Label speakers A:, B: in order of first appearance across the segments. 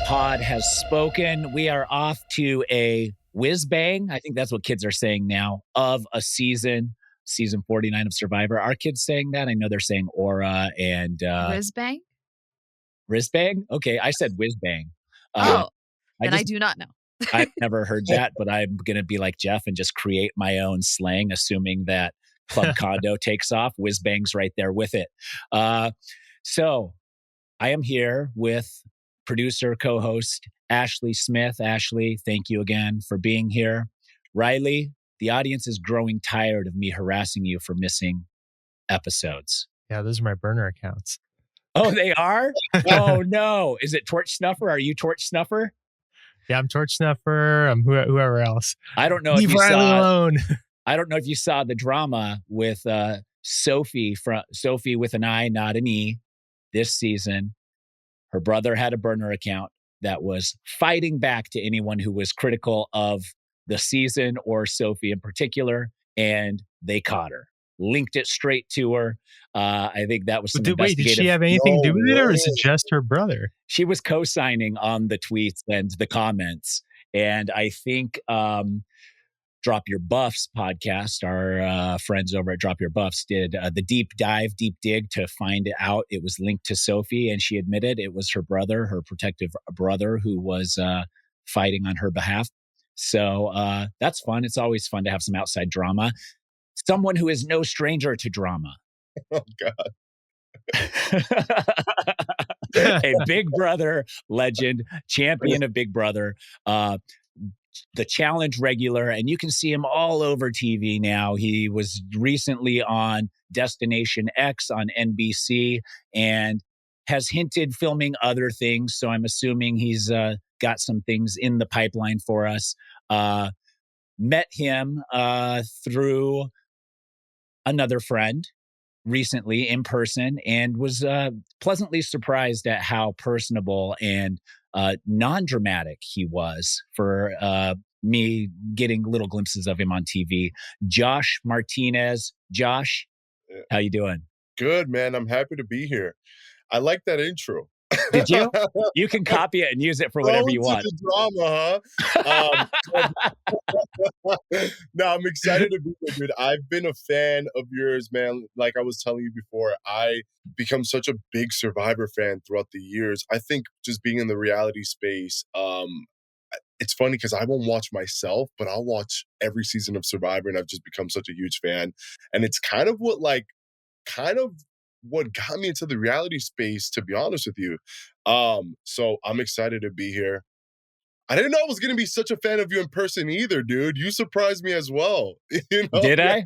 A: pod has spoken. We are off to a whiz bang. I think that's what kids are saying now of a season 49 of Survivor. Are kids saying that? I know they're saying aura and
B: Whiz bang?
A: Whiz bang? Okay, I said whiz bang.
B: I do not know.
A: I've never heard that, but I'm going to be like Jeff and just create my own slang, assuming that Club Condo takes off. Whiz bang's right there with it. So I am here with producer, co-host Ashleigh Smith. Ashleigh, thank you again for being here. Riley, the audience is growing tired of me harassing you for missing episodes.
C: Yeah, those are my burner accounts.
A: Oh, they are? Oh, no. Is it Torch Snuffer? Are you Torch Snuffer?
C: Yeah, I'm Torch Snuffer. I'm whoever else.
A: I don't know
C: Leave
A: if you
C: Riley alone.
A: I don't know if you saw the drama with Sophie with an I, not an E, this season. Her brother had a burner account that was fighting back to anyone who was critical of the season or Sophie in particular, and they caught her. Linked it straight to her. I think that was some
C: Wait, did she have anything to do with it, or is it just her brother?
A: She was co-signing on the tweets and the comments. And I think Drop Your Buffs podcast, our friends over at Drop Your Buffs did the deep dig to find out it was linked to Sophie. And she admitted it was her brother, her protective brother, who was fighting on her behalf. So that's fun. It's always fun to have some outside drama. Someone who is no stranger to drama.
D: Oh, God.
A: A Big Brother legend, champion of Big Brother, the challenge regular, and you can see him all over TV now. He was recently on Destination X on NBC and has hinted filming other things. So I'm assuming he's got some things in the pipeline for us. Met him through another friend recently in person and was pleasantly surprised at how personable and non-dramatic he was for me getting little glimpses of him on TV. Josh Martinez. Josh, how you doing?
D: Good, man. I'm happy to be here. I like that intro.
A: Did you? You can copy it and use it for whatever you want.
D: The drama, huh? No, I'm excited to be here, dude. I've been a fan of yours, man. Like I was telling you before, I become such a big Survivor fan throughout the years. I think just being in the reality space, it's funny because I won't watch myself, but I'll watch every season of Survivor, and I've just become such a huge fan. And it's kind of what got me into the reality space, to be honest with you. So I'm excited to be here. I didn't know I was going to be such a fan of you in person either, dude. You surprised me as well. You know?
A: Did I?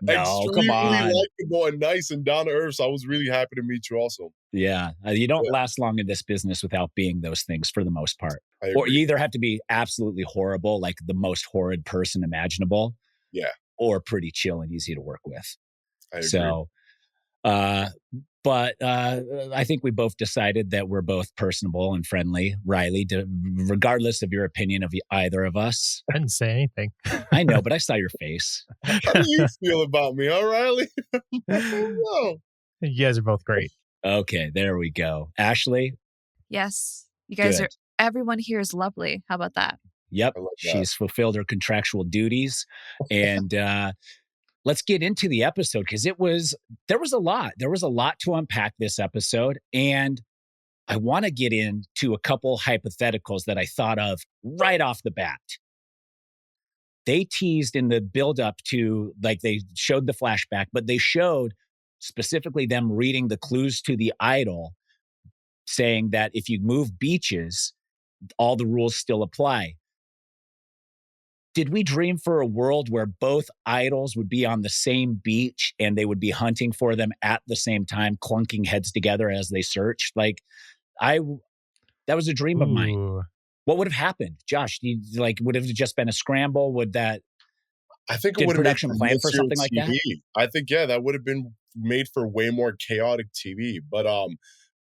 A: No,
D: extremely
A: come on.
D: likable and nice and down to earth. So I was really happy to meet you also.
A: Yeah. You don't last long in this business without being those things for the most part.
D: Or
A: you either have to be absolutely horrible, like the most horrid person imaginable.
D: Yeah.
A: Or pretty chill and easy to work with.
D: I agree.
A: So, but I think we both decided that we're both personable and friendly. Riley, regardless of your opinion of either of us.
C: I didn't say anything.
A: I know, but I saw your face.
D: How do you feel about me, huh, Riley? No.
C: You guys are both great.
A: Okay, there we go. Ashleigh?
B: Yes. You guys are, everyone here is lovely. How about that?
A: Yep.
D: Like
A: She's fulfilled her contractual duties. And let's get into the episode because there was a lot. There was a lot to unpack this episode. And I want to get into a couple hypotheticals that I thought of right off the bat. They teased in the buildup to, like, they showed the flashback, but they showed specifically them reading the clues to the idol, saying that if you move beaches, all the rules still apply. Did we dream for a world where both idols would be on the same beach and they would be hunting for them at the same time, clunking heads together as they searched? Like, that was a dream of mine. What would have happened, Josh? Would it have just been a scramble?
D: I think it would have
A: production plan for something like that?
D: I think, that would have been made for way more chaotic TV. But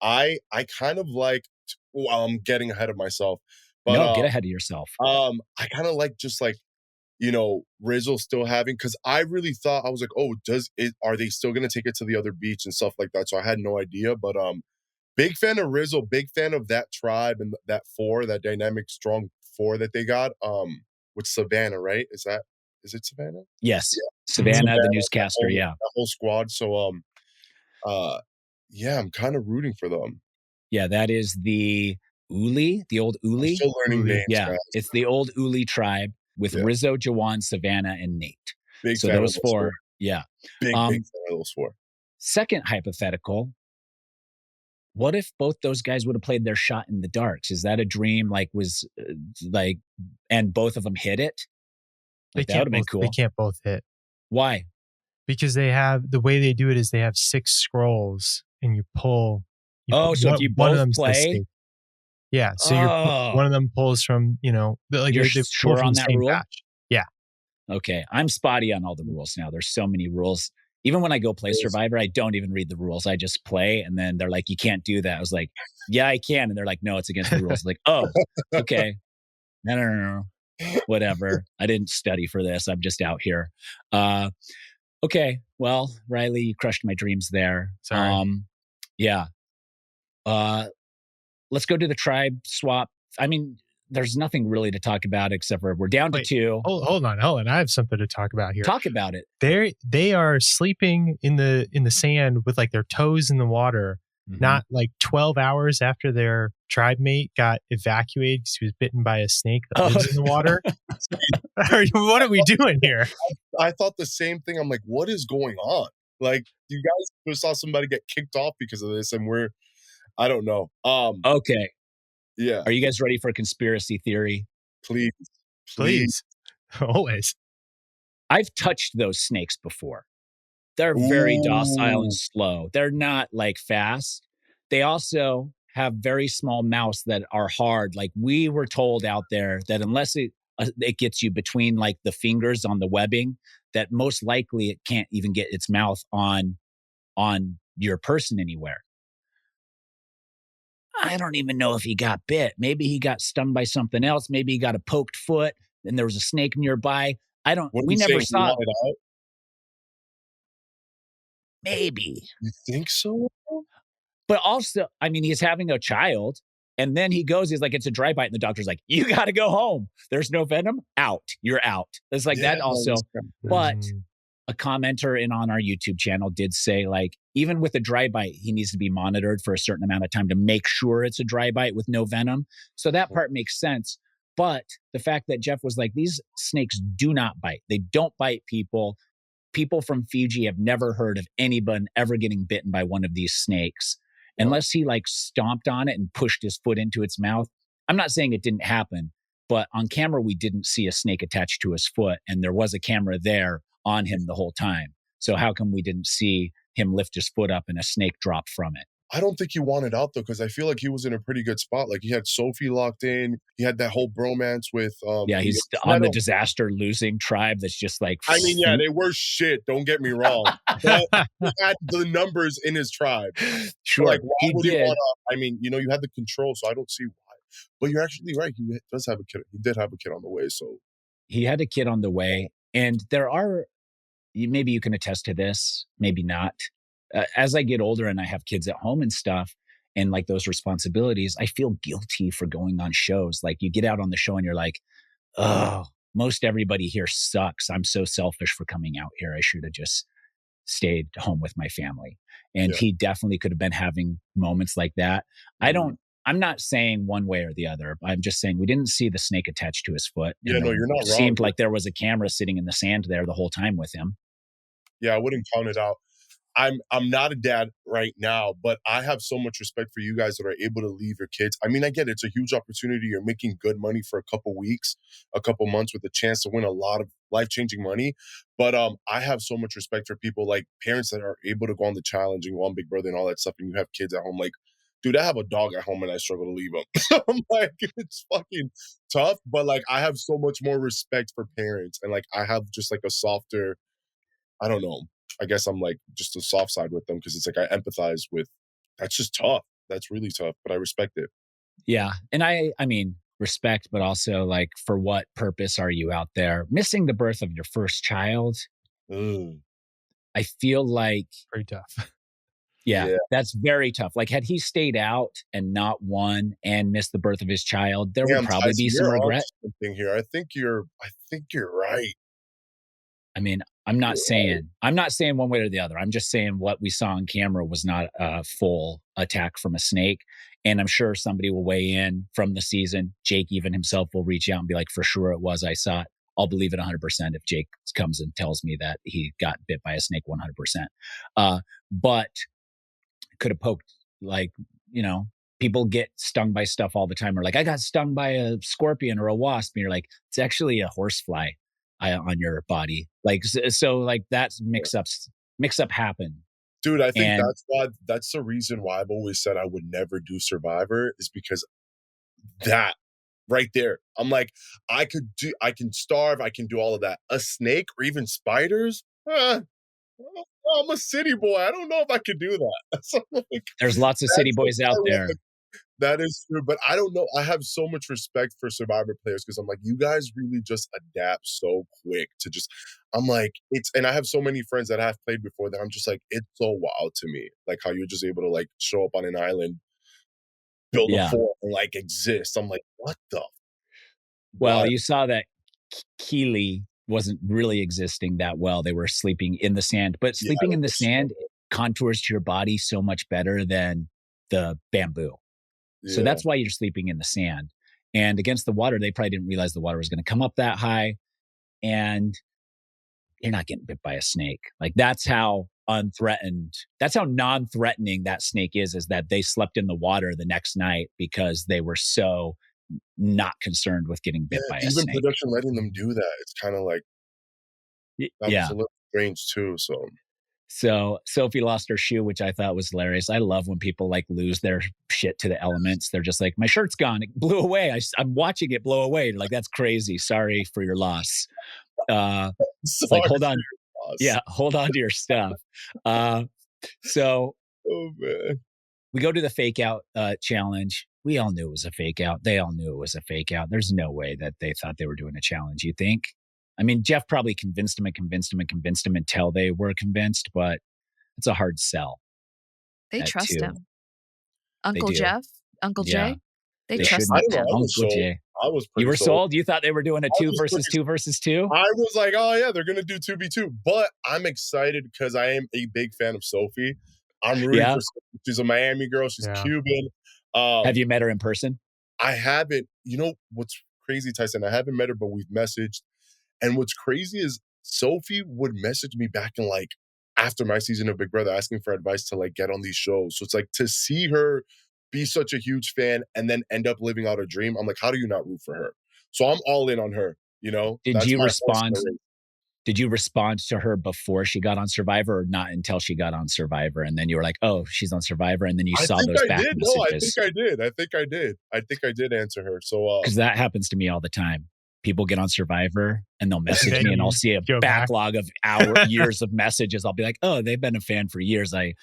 D: I kind of like, I'm getting ahead of myself. But,
A: no, get ahead of yourself.
D: I kind of like just like, Rizzo still having, because I really thought, I was like, are they still going to take it to the other beach and stuff like that? So I had no idea. But Big fan of Rizzo, big fan of that tribe and that dynamic strong four that they got. With Savannah, right? Is it Savannah?
A: Yes.
D: Yeah.
A: Savannah, the newscaster,
D: that whole squad. So yeah, I'm kind of rooting for them.
A: Yeah, that is the Uli, the old Uli.
D: I'm still learning names,
A: yeah,
D: guys.
A: it's the old Uli tribe with Rizzo, Jawan, Savannah, and Nate.
D: Big
A: so
D: fan
A: those
D: of
A: four. Yeah.
D: Big fan of those four.
A: Second hypothetical. What if both those guys would have played their shot in the darks? Is that a dream? And both of them hit it? Like, that would have been cool.
C: They can't both hit.
A: Why?
C: Because the way they do it is they have 6 scrolls and you pull.
A: So if you both play.
C: Yeah. So one of them pulls from,
A: you're sure on that rule?
C: Batch. Yeah.
A: Okay. I'm spotty on all the rules now. There's so many rules. Even when I go play Survivor, I don't even read the rules. I just play, and then they're like, you can't do that. I was like, yeah, I can. And they're like, no, it's against the rules. Like, oh, okay. No. Whatever. I didn't study for this. I'm just out here. Okay. Well, Riley, you crushed my dreams there.
C: Sorry.
A: Yeah. Let's go to the tribe swap. I mean, there's nothing really to talk about except for we're down to 2.
C: Hold on. I have something to talk about here.
A: Talk about it.
C: They are sleeping in the sand with like their toes in the water, not like 12 hours after their tribe mate got evacuated because he was bitten by a snake that lives in the water. What are we doing here?
D: I thought the same thing. I'm like, what is going on? Like, you guys just saw somebody get kicked off because of this, and I don't know.
A: Okay.
D: Yeah.
A: Are you guys ready for a conspiracy theory?
D: Please.
C: Always.
A: I've touched those snakes before. They're very docile and slow. They're not like fast. They also have very small mouths that are hard. Like, we were told out there that unless it gets you between like the fingers on the webbing, that most likely it can't even get its mouth on your person anywhere. I don't even know if he got bit. Maybe he got stung by something else. Maybe he got a poked foot and there was a snake nearby. We never saw it. Maybe.
D: You think so?
A: But also, I mean, he's having a child, and then he's like, it's a dry bite, and the doctor's like, you got to go home. There's no venom. Out. You're out. It's like that also. But a commenter on our YouTube channel did say, like, even with a dry bite, he needs to be monitored for a certain amount of time to make sure it's a dry bite with no venom. So that part makes sense. But the fact that Jeff was like, these snakes do not bite. They don't bite people. People from Fiji have never heard of anyone ever getting bitten by one of these snakes. Unless he like stomped on it and pushed his foot into its mouth. I'm not saying it didn't happen, but on camera, we didn't see a snake attached to his foot, and there was a camera there on him the whole time. So how come we didn't see him lift his foot up and a snake drop from it?
D: I don't think he wanted out, though, because I feel like he was in a pretty good spot. Like, he had Sophie locked in. He had that whole bromance with...
A: he's on the disaster losing tribe that's just like...
D: I mean, yeah, they were shit. Don't get me wrong. But he had the numbers in his tribe.
A: Sure,
D: like, why would he want to... I mean, you had the control, so I don't see why. But you're actually right. He does have a kid. He did have a kid on the way, so...
A: He had a kid on the way, and there are... Maybe you can attest to this, maybe not. As I get older and I have kids at home and stuff, and like those responsibilities, I feel guilty for going on shows. Like, you get out on the show and you're like, oh, most everybody here sucks. I'm so selfish for coming out here. I should have just stayed home with my family. And he definitely could have been having moments like that. I'm not saying one way or the other. I'm just saying we didn't see the snake attached to his foot.
D: Yeah, no, you're not wrong.
A: It seemed like there was a camera sitting in the sand there the whole time with him.
D: Yeah, I wouldn't count it out. I'm not a dad right now, but I have so much respect for you guys that are able to leave your kids. I mean, I get it. It's a huge opportunity. You're making good money for a couple weeks, a couple months with a chance to win a lot of life-changing money. But I have so much respect for people like parents that are able to go on the challenge and go on Big Brother and all that stuff. And you have kids at home. Like, dude, I have a dog at home and I struggle to leave him. I'm like, it's fucking tough. But like, I have so much more respect for parents. And like, I have just like a softer, I don't know. I guess I'm like just a soft side with them because it's like I empathize with. That's just tough. That's really tough, but I respect it.
A: Yeah, and I mean respect, but also like, for what purpose are you out there? Missing the birth of your first child. I feel like
C: pretty tough.
A: Yeah, that's very tough. Like, had he stayed out and not won and missed the birth of his child, there would probably
D: Tyson,
A: be some regret.
D: Here. I think you're right.
A: I mean, I'm not saying one way or the other. I'm just saying what we saw on camera was not a full attack from a snake. And I'm sure somebody will weigh in from the season. Jake even himself will reach out and be like, for sure it was. I saw it. I'll believe it 100% if Jake comes and tells me that he got bit by a snake 100%. But could have poked, like, people get stung by stuff all the time. Or like, I got stung by a scorpion or a wasp. And you're like, it's actually a horsefly on your body. Like, so like that's mix up happen.
D: Dude, I think that's the reason why I've always said I would never do Survivor, is because that right there. I'm like, I can starve, I can do all of that. A snake or even spiders? I'm a city boy. I don't know if I could do that. So like,
A: there's lots of city boys out there.
D: That is true, but I don't know. I have so much respect for Survivor players because I'm like, you guys really just adapt so quick to just, I'm like, and I have so many friends that have played before that I'm just like, it's so wild to me. Like how you're just able to like show up on an island, build a fort and like exist. I'm like, what the?
A: Well, you saw that Keeley wasn't really existing that well. They were sleeping in the sand, but sleeping in the sand contours to your body so much better than the bamboo. So that's why you're sleeping in the sand. And against the water, they probably didn't realize the water was going to come up that high. And you're not getting bit by a snake. Like that's how non-threatening that snake is that they slept in the water the next night because they were so not concerned with getting bit by a snake.
D: Even production letting them do that, it's kind of like, that was a little strange too.
A: So Sophie lost her shoe, which I thought was hilarious. I love when people like lose their shit to the elements. They're just like, my shirt's gone. It blew away. I'm watching it blow away. Like, that's crazy. Sorry for your loss. It's like, hold on. Yeah, hold on to your stuff. So
D: oh man,
A: we go to the fake out challenge. We all knew it was a fake out. They all knew it was a fake out. There's no way that they thought they were doing a challenge, you think? I mean, Jeff probably convinced him until they were convinced, but it's a hard sell.
B: They trust him. Uncle Jeff, Uncle Jay, they trust him.
A: Uncle Jay. You were sold? You thought they were doing a 2 versus 2 versus 2?
D: I was like, oh yeah, they're going to do 2v2. But I'm excited because I am a big fan of Sophie. I'm rooting for Sophie. She's a Miami girl. She's Cuban.
A: Have you met her in person?
D: I haven't. You know what's crazy, Tyson? I haven't met her, but we've messaged. And what's crazy is Sophie would message me back in like after my season of Big Brother asking for advice to like get on these shows. So it's like to see her be such a huge fan and then end up living out a dream. I'm like, how do you not root for her? So I'm all in on her, you know?
A: Did you respond to her before she got on Survivor or not until she got on Survivor? And then you were like, oh, she's on Survivor. And then you saw those back messages.
D: No, I think I did answer her. So,
A: because that happens to me all the time. People get on Survivor and they'll message me and I'll see a backlog of years of messages. I'll be like, oh, they've been a fan for years. I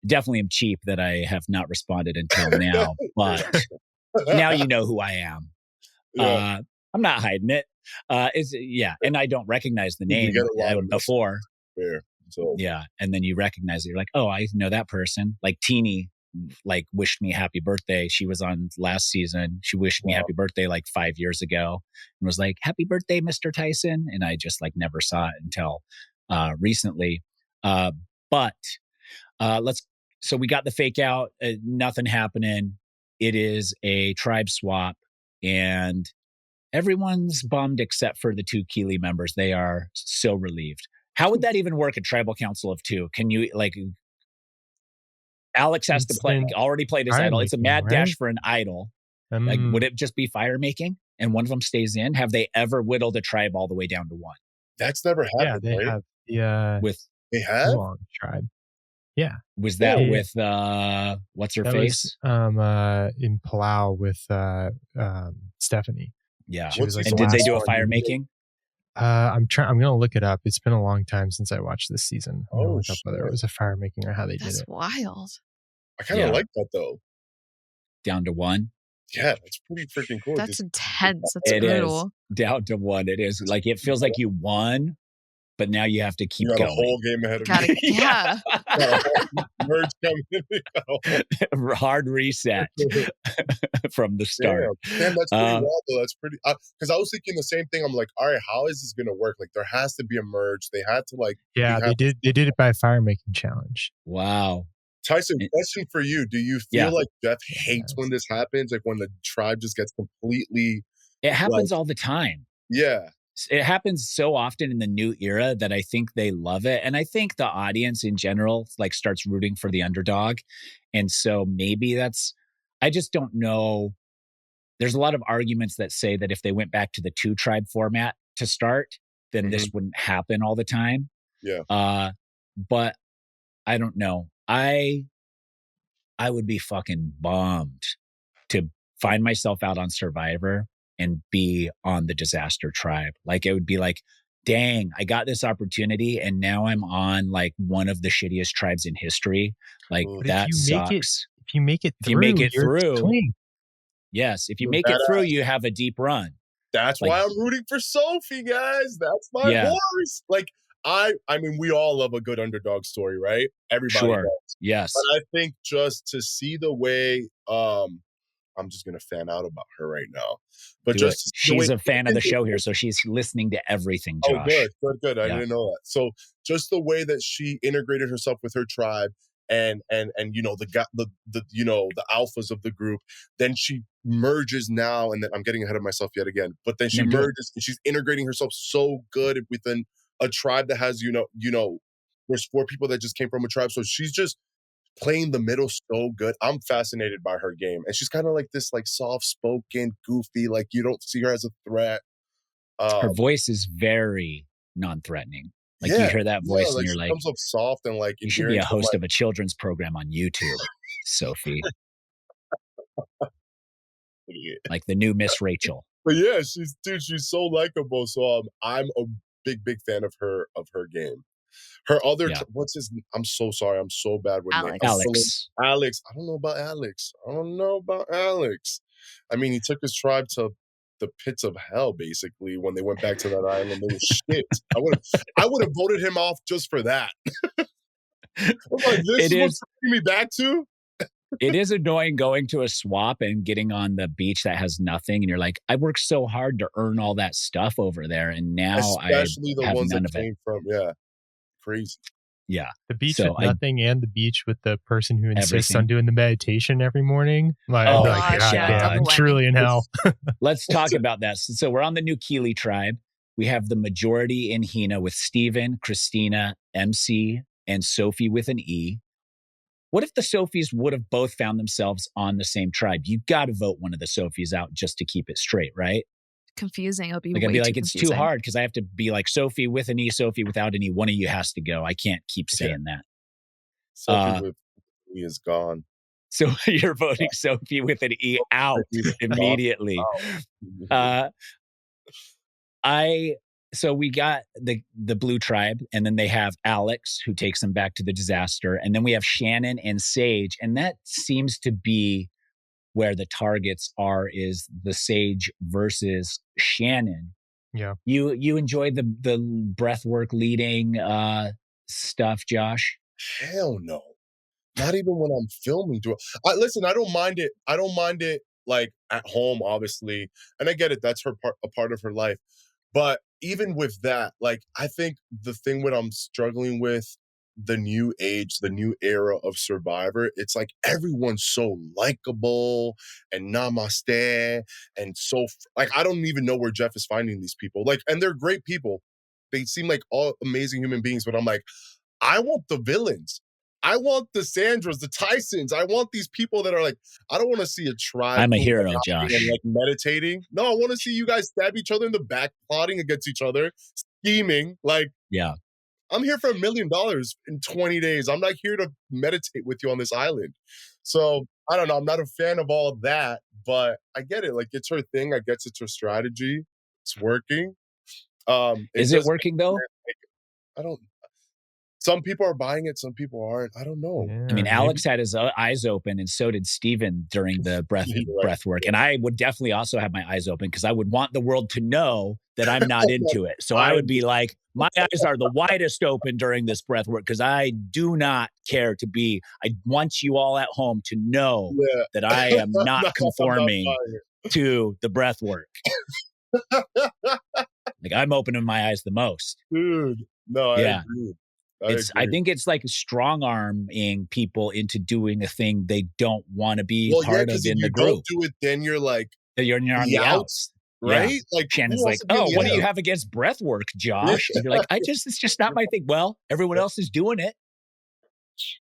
A: definitely am cheap that I have not responded until now, but now you know who I am. I'm not hiding it. And I don't recognize the name before. And then you recognize it. You're like, oh, I know that person. Like Teeny like wished me happy birthday. She was on last season. She wished me happy birthday like 5 years ago and was like, happy birthday, Mr. Tyson. And I just like never saw it until recently. So we got the fake out, nothing happening. It is a tribe swap and everyone's bummed except for the 2 Keeley members. They are so relieved. How would that even work? A tribal council of 2? Can you like, Alex has to already played his idol. It's a mad dash for an idol. Like, would it just be fire making and one of them stays in? Have they ever whittled a tribe all the way down to 1?
D: That's never happened.
C: Yeah, they have. Yeah,
D: they have
C: tribe. Yeah,
A: was that with what's her face?
C: In Palau with Stephanie.
A: Yeah,
C: she was like,
A: and did they do a fire making?
C: I'm gonna look it up. It's been a long time since I watched this season. I'm gonna look up whether it was a fire making or how they did it.
B: That's wild.
D: I kind of like that though.
A: Down to 1.
D: Yeah, that's pretty freaking cool.
B: That's intense. That's brutal.
A: Is down to 1. It is like it feels like you won, but now you have to keep
D: you got
A: going.
D: a whole game ahead of
B: Gotta,
D: me.
B: yeah.
D: Merge coming.
A: Hard reset from the start.
D: Damn, that's pretty wild though. That's pretty, because I was thinking the same thing. I'm like, all right, how is this gonna work? Like, there has to be a merge. They had to like,
C: yeah, they did it by fire making challenge.
A: Wow.
D: Tyson, question for you. Do you feel like Jeff hates when this happens? Like when the tribe just gets completely...
A: It happens all the time.
D: Yeah.
A: It happens so often in the new era that I think they love it. And I think the audience in general like starts rooting for the underdog. And so maybe that's, I just don't know. There's a lot of arguments that say that if they went back to the 2-tribe format to start, then this wouldn't happen all the time.
D: Yeah.
A: But I don't know. I would be fucking bummed to find myself out on Survivor and be on the disaster tribe. Like, it would be like, dang, I got this opportunity and now I'm on like one of the shittiest tribes in history. Like, that sucks.
C: If you make it through,
A: yes, if you make it through, you have a deep run.
D: That's why I'm rooting for Sophie, guys. That's my horse. Like, I mean, we all love a good underdog story, right? Everybody does.
A: Yes.
D: But I think just to see the way, I'm just going to fan out about her right now. But
A: she's a fan of the show here, so she's listening to everything, Josh.
D: Oh, good. I didn't know that. So just the way that she integrated herself with her tribe and you know, the alphas of the group, then she merges now, and then I'm getting ahead of myself yet again, but then she merges and she's integrating herself so good within a tribe that has, you know, there's 4 people that just came from a tribe. So she's just playing the middle so good. I'm fascinated by her game. And she's kind of like this like soft-spoken, goofy, like you don't see her as a threat.
A: Her voice is very non-threatening. Like you hear that voice and you're like,
D: comes up soft and like
A: you should be a host of a children's program on YouTube, Sophie. Like the new Miss Rachel.
D: But yeah, she's so likable. So I'm a big fan of her game. Her other, what's his? I'm so sorry. I'm so bad with names.
A: Alex.
D: I don't know about Alex. I mean, he took his tribe to the pits of hell, basically, when they went back to that island. They were shit. I would have voted him off just for that. I'm like, this is what's bringing me back to?
A: It is annoying going to a swap and getting on the beach that has nothing, and you're like, I worked so hard to earn all that stuff over there, and now
D: especially the
A: have
D: ones
A: none
D: that
A: of it.
D: came from, crazy.
A: Yeah,
C: the beach with nothing and the beach with the person who insists on doing the meditation every morning. Like, I'm truly in hell.
A: Let's talk about that. So we're on the new Keeley tribe. We have the majority in Hina with Steven, Christina, MC, and Sophie with an E. What if the Sophies would have both found themselves on the same tribe? You got to vote one of the Sophies out just to keep it straight, right?
B: Confusing. It'll be
A: like,
B: way
A: I'd be like,
B: too
A: it's
B: confusing.
A: too hard because I have to be like Sophie with an E, Sophie without an E. One of you has to go. I can't keep saying that.
D: Sophie with an E is gone.
A: So you're voting Sophie with an E out immediately. So we got the blue tribe, and then they have Alex, who takes them back to the disaster. And then we have Shannon and Sage. And that seems to be where the targets are, is the Sage versus Shannon.
C: Yeah.
A: You enjoyed the breath work leading stuff, Josh?
D: Hell no. Not even when I'm filming. Listen, I don't mind it. I don't mind it like at home, obviously. And I get it. That's a part of her life. But even with that, like, I think the thing what I'm struggling with, the new age, the new era of Survivor, it's like everyone's so likable and namaste and so like, I don't even know where Jeff is finding these people. Like, and they're great people. They seem like all amazing human beings, but I'm like, I want the villains. I want the Sandras, the Tysons. I want these people that are like, I don't want to see a tribe.
A: I'm a hero, Josh.
D: And like meditating. No, I want to see you guys stab each other in the back, plotting against each other, scheming. Like,
A: yeah.
D: I'm here for $1 million in 20 days. I'm not here to meditate with you on this island. So I don't know. I'm not a fan of all of that, but I get it. Like, it's her thing. I guess it's her strategy. It's working.
A: Is it working though?
D: I don't. some people are buying it, some people aren't. I don't know.
C: Yeah,
A: I mean, Alex had his eyes open, and so did Steven during the breath work. And I would definitely also have my eyes open because I would want the world to know that I'm not into it. So I would be like, my eyes are the widest open during this breath work because I do not care to be. I want you all at home to know that I am not conforming to the breath work. Like, I'm opening my eyes the most.
D: Dude, no, I agree.
A: I think it's like strong arming people into doing a thing they don't want to be part of in the group.
D: If you don't do it, then you're like,
A: you're on the outs,
D: right?
A: Yeah.
D: Like
A: Shannon's like, oh, what do you have against breath work, Josh? And you're like, it's just not my thing. Well, everyone else is doing it.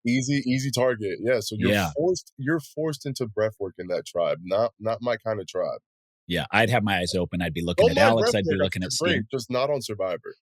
D: Easy target. Yeah. So you're forced into breath work in that tribe. Not my kind of tribe.
A: Yeah, I'd have my eyes open. I'd be looking at Alex. I'd be looking at Steve.
D: Just not on Survivor.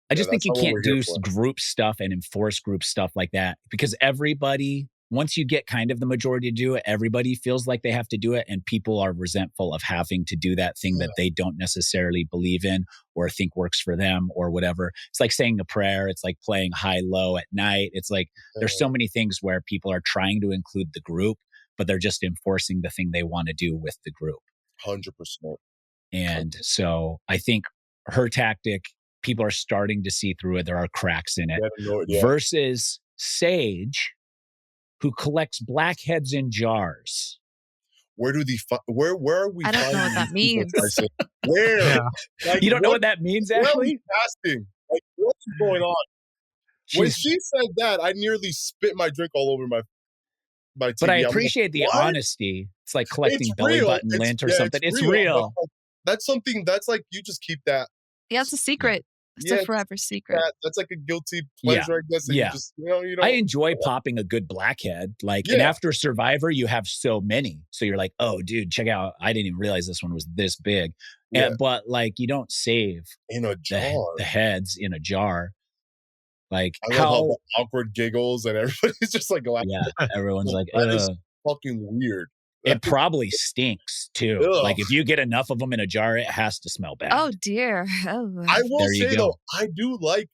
A: I just think you can't do group stuff and enforce group stuff like that because everybody, once you get kind of the majority to do it, everybody feels like they have to do it. And people are resentful of having to do that thing that they don't necessarily believe in or think works for them or whatever. It's like saying a prayer. It's like playing high-low at night. It's like there's so many things where people are trying to include the group, but they're just enforcing the thing they want to do with the group.
D: 100%.
A: And so I think her tactic, people are starting to see through it. There are cracks in it. Versus Sage, who collects blackheads in jars.
D: Where are we?
B: I don't know what that means.
D: Where?
C: Yeah.
A: Like, you don't know what that means, Ashleigh?
D: Where are we casting? Like, what's going on? When she said that, I nearly spit my drink all over my TV.
A: But I appreciate the honesty. It's like collecting belly button lint or something. It's real.
D: That's something that's like, you just keep that.
B: Yeah, it's a secret. It's a forever secret.
D: That's like a guilty pleasure, I guess.
A: Yeah. I enjoy
D: know.
A: popping a good blackhead. Like, and after Survivor, you have so many. So you're like, oh, dude, check out. I didn't even realize this one was this big. But like, you don't save
D: in a jar
A: the heads in a jar. Like,
D: I love how the awkward giggles and everybody's just like laughing.
A: Yeah, everyone's like,
D: that is fucking weird.
A: It probably stinks too.
D: Ugh.
A: Like, if you get enough of them in a jar, it has to smell bad.
B: Oh dear. Oh.
D: I will say though, I do like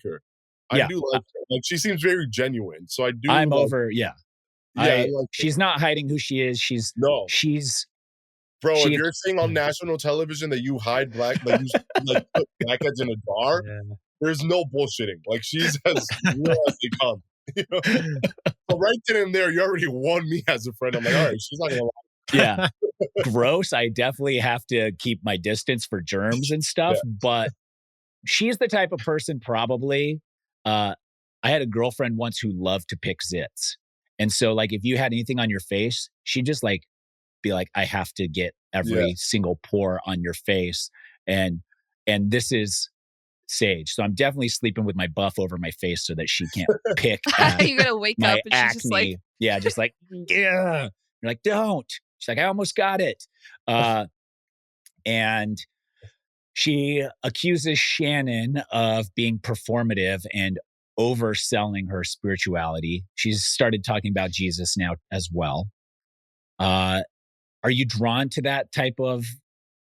D: her. I do like her. Like, she seems very genuine. So I do.
A: I'm over. Yeah. She's not hiding who she is. She's
D: Bro, if you're saying on national television that you hide like you put blackheads in a jar, there's no bullshitting. Like, she's as real as they come. You know? So right then and there, you already won me as a friend. I'm like, all right, she's not gonna lie.
A: Yeah. Gross. I definitely have to keep my distance for germs and stuff, but she's the type of person probably. I had a girlfriend once who loved to pick zits. And so, like, if you had anything on your face, she'd just like be like, I have to get every single pore on your face. And this is Sage. So I'm definitely sleeping with my buff over my face so that she can't pick
B: You're gonna wake up and
A: acne.
B: she's just like,
A: just like, yeah. You're like, don't. She's like, I almost got it. And she accuses Shannon of being performative and overselling her spirituality. She's started talking about Jesus now as well. Are you drawn to that type of,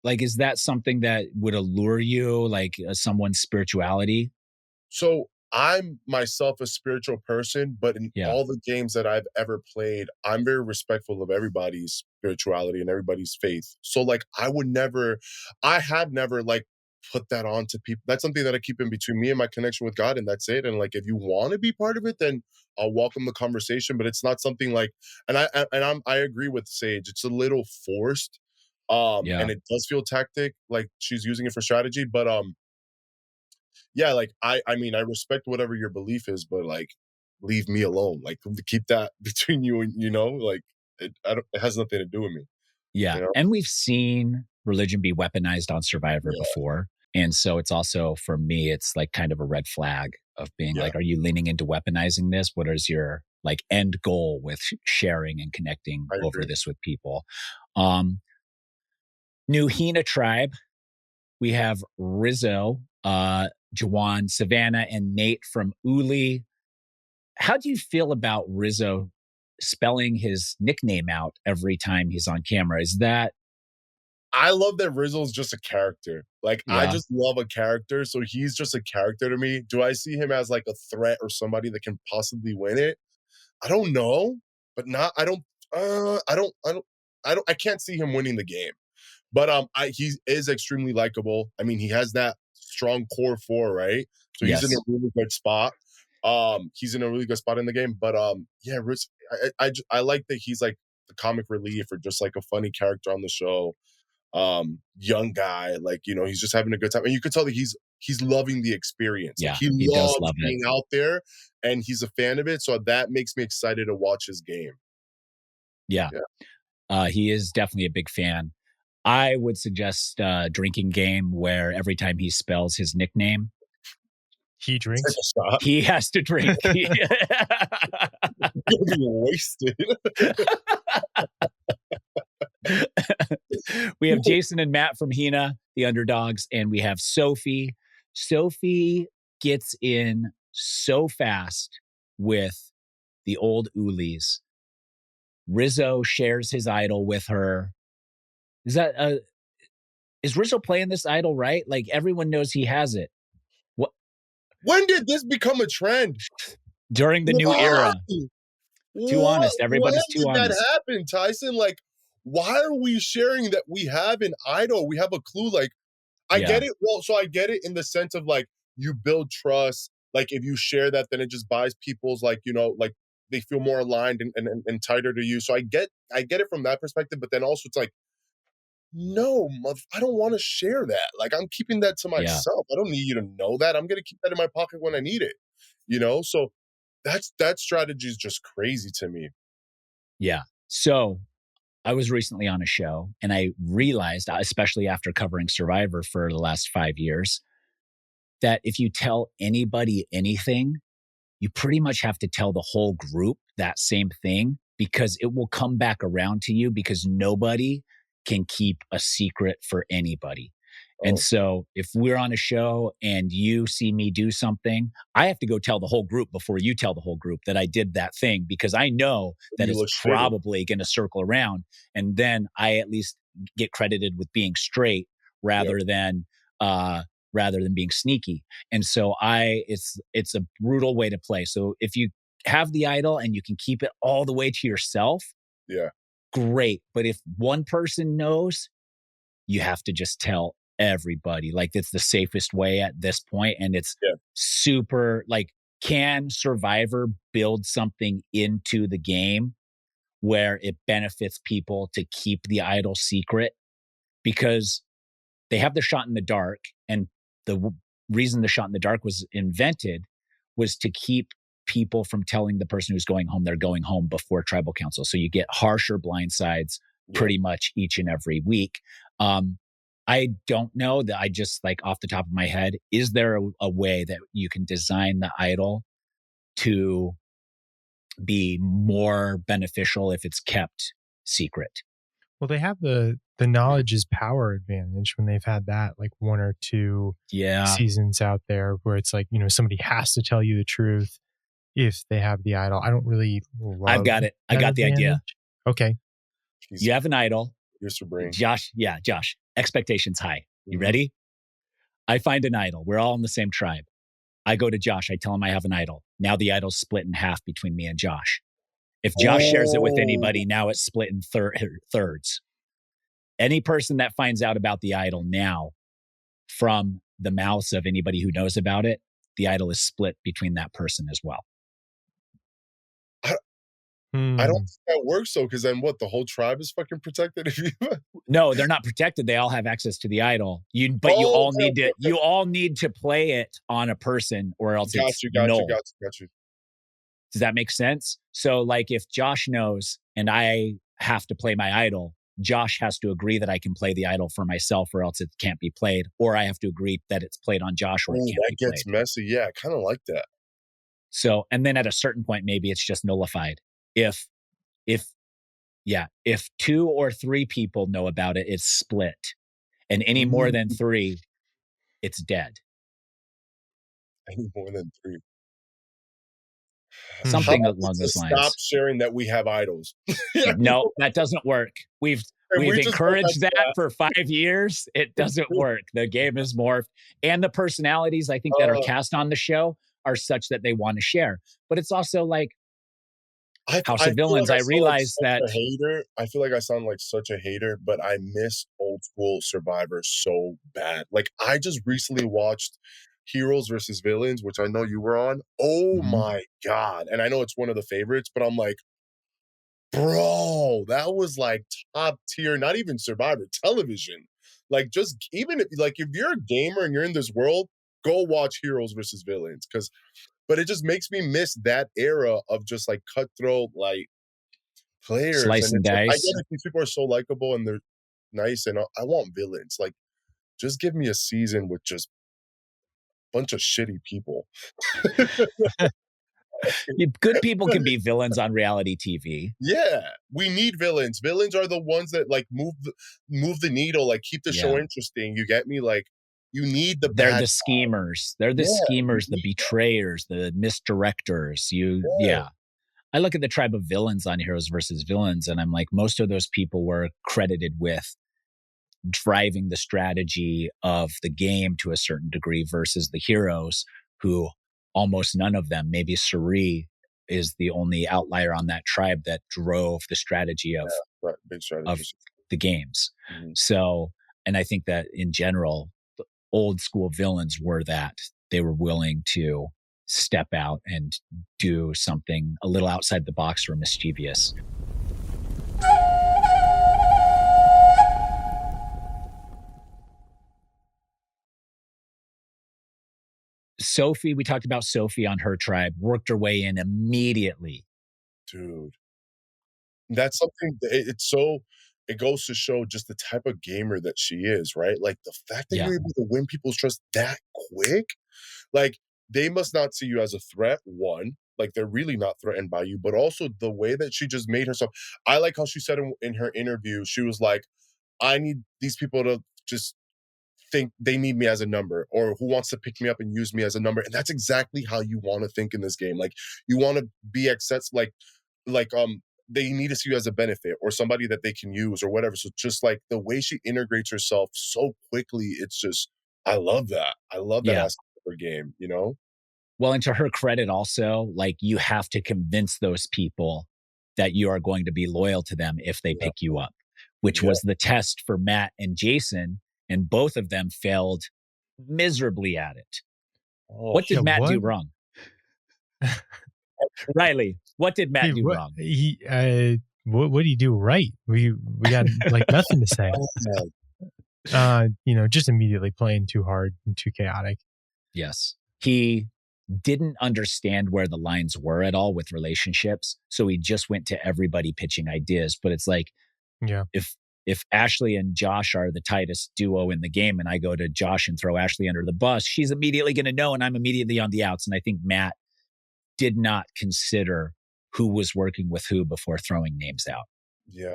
A: like, is that something that would allure you, like someone's spirituality?
D: So I'm myself a spiritual person, but in all the games that I've ever played, I'm very respectful of everybody's spirituality and everybody's faith. So like, I have never like put that on to people. That's something that I keep in between me and my connection with God, and that's it. And like, if you want to be part of it, then I'll welcome the conversation, but it's not something like, and I agree with Sage. It's a little forced. And it does feel tactic, like she's using it for strategy, but like I mean, I respect whatever your belief is, but like, leave me alone. Like, keep that between you and, like, it has nothing to do with me.
A: Yeah. You know? And we've seen religion be weaponized on Survivor before. And so it's also, for me, it's like kind of a red flag of being like, are you leaning into weaponizing this? What is your like end goal with sharing and connecting over this with people? New Hina tribe. We have Rizzo, Jawan, Savannah, and Nate from Uli. How do you feel about Rizzo spelling his nickname out every time he's on camera? Is that,
D: I love that Rizzo's just a character. Like, I just love a character. So he's just a character to me. Do I see him as like a threat or somebody that can possibly win it? I don't know, but I can't see him winning the game. But he is extremely likable. I mean, he has that strong core 4, right? So he's in a really good spot. He's in a really good spot in the game. But yeah, Rizzo, I like that he's like the comic relief or just like a funny character on the show. Young guy, like, you know, he's just having a good time, and you could tell that he's loving the experience.
A: Yeah,
D: like, he loves being out there, and he's a fan of it. So that makes me excited to watch his game.
A: Yeah. He is definitely a big fan. I would suggest a drinking game where every time he spells his nickname,
C: he drinks.
A: He has to drink.
D: You'll be wasted.
A: We have Jason and Matt from Hina, the underdogs, and we have Sophie. Sophie gets in so fast with the old Ulis. Rizzo shares his idol with her. Is Rizzo playing this idol right? Like, everyone knows he has it. What?
D: When did this become a trend?
A: During the new era. Too honest. Everybody's too honest.
D: When did that happen, Tyson? Like, why are we sharing that we have an idol? We have a clue. Like, I get it. Well, so I get it in the sense of like, you build trust. Like, if you share that, then it just buys people's, like, you know, like, they feel more aligned and tighter to you. So I get it from that perspective. But then also it's like, no, I don't want to share that. Like, I'm keeping that to myself. I don't need you to know that. I'm going to keep that in my pocket when I need it. You know? So that strategy is just crazy to me.
A: Yeah. So I was recently on a show and I realized, especially after covering Survivor for the last 5 years, that if you tell anybody anything, you pretty much have to tell the whole group that same thing, because it will come back around to you, because nobody can keep a secret for anybody. And so if we're on a show and you see me do something, I have to go tell the whole group before you tell the whole group that I did that thing, because I know that it's probably going to circle around. And then I at least get credited with being straight rather than being sneaky. And so it's a brutal way to play. So if you have the idol and you can keep it all the way to yourself, great. But if one person knows, you have to just tell everybody. Like, it's the safest way at this point. And it's super, like, can Survivor build something into the game where it benefits people to keep the idol secret? Because they have the shot in the dark, and the reason the shot in the dark was invented was to keep people from telling the person who's going home they're going home before tribal council. So you get harsher blindsides pretty much each and every week. I don't know that I just, like, off the top of my head, is there a way that you can design the idol to be more beneficial if it's kept secret?
C: Well, they have the knowledge is power advantage when they've had that, like, 1 or 2 seasons out there where it's like, you know, somebody has to tell you the truth if they have the idol. I don't really love
A: I've got it. I got the idea.
C: Okay.
A: You have an idol.
D: Here's your brain.
A: Josh, expectations high. You ready? I find an idol. We're all in the same tribe. I go to Josh. I tell him I have an idol. Now the idol's split in half between me and Josh. If Josh shares it with anybody, now it's split in thirds. Any person that finds out about the idol now from the mouths of anybody who knows about it, the idol is split between that person as well.
D: I don't think that works, though, because then what? The whole tribe is fucking protected?
A: No, they're not protected. They all have access to the idol. You all need to play it on a person, or else
D: Got you.
A: Does that make sense? So, like, if Josh knows and I have to play my idol, Josh has to agree that I can play the idol for myself, or else it can't be played. Or I have to agree that it's played on Josh, or it can't be played.
D: That gets messy. Yeah, I kind of like that.
A: So, and then at a certain point, maybe it's just nullified. If 2 or 3 people know about it, it's split. And any more than 3, it's dead.
D: Any more than 3.
A: Something along those lines.
D: Stop sharing that we have idols.
A: No, that doesn't work. We've encouraged that for 5 years. It doesn't work. The game is morphed. And the personalities, I think, that are cast on the show are such that they want to share. But it's also like House of Villains. I realize that.
D: I feel like I sound like such a hater, but I miss old school Survivor so bad. Like, I just recently watched Heroes versus Villains, which I know you were on. Oh my God. And I know it's one of the favorites, but I'm like, bro, that was like top tier, not even Survivor, television. Like, just even if you're a gamer and you're in this world, go watch Heroes versus Villains. But it just makes me miss that era of just like cutthroat, like players.
A: Slice and dice.
D: I get it, these people are so likable and they're nice, and I want villains. Like, just give me a season with just a bunch of shitty people.
A: Good people can be villains on reality TV.
D: Yeah, we need villains. Villains are the ones that like move the needle, like keep the show interesting. You get me? Like, you need
A: They're the schemers. They're the schemers, the betrayers, the misdirectors. I look at the tribe of villains on Heroes versus Villains, and I'm like, most of those people were credited with driving the strategy of the game to a certain degree versus the heroes, who almost none of them, maybe Suri is the only outlier on that tribe that drove the strategy of the games. So, and I think that in general, the old school villains were that. They were willing to step out and do something a little outside the box or mischievous. Sophie, we talked about Sophie on her tribe, worked her way in immediately.
D: Dude. That's something, it goes to show just the type of gamer that she is, right? Like, the fact that you're able to win people's trust that quick, like, they must not see you as a threat, one. Like, they're really not threatened by you, but also the way that she just made herself. I like how she said in her interview, she was like, I need these people to just think they need me as a number, or who wants to pick me up and use me as a number. And that's exactly how you want to think in this game. Like, you want to be accessible, they need to see you as a benefit or somebody that they can use or whatever. So just like the way she integrates herself so quickly, it's just, I love that. I love that aspect of her game, you know?
A: Well, and to her credit also, like, you have to convince those people that you are going to be loyal to them if they pick you up, which was the test for Matt and Jason. And both of them failed miserably at it. What did Matt do wrong? Riley, what did Matt do wrong?
C: What did he do right? We got like nothing to say. Just immediately playing too hard and too chaotic.
A: Yes. He didn't understand where the lines were at all with relationships. So he just went to everybody pitching ideas. But it's like, if Ashleigh and Josh are the tightest duo in the game, and I go to Josh and throw Ashleigh under the bus, she's immediately going to know, and I'm immediately on the outs. And I think Matt did not consider who was working with who before throwing names out.
D: Yeah.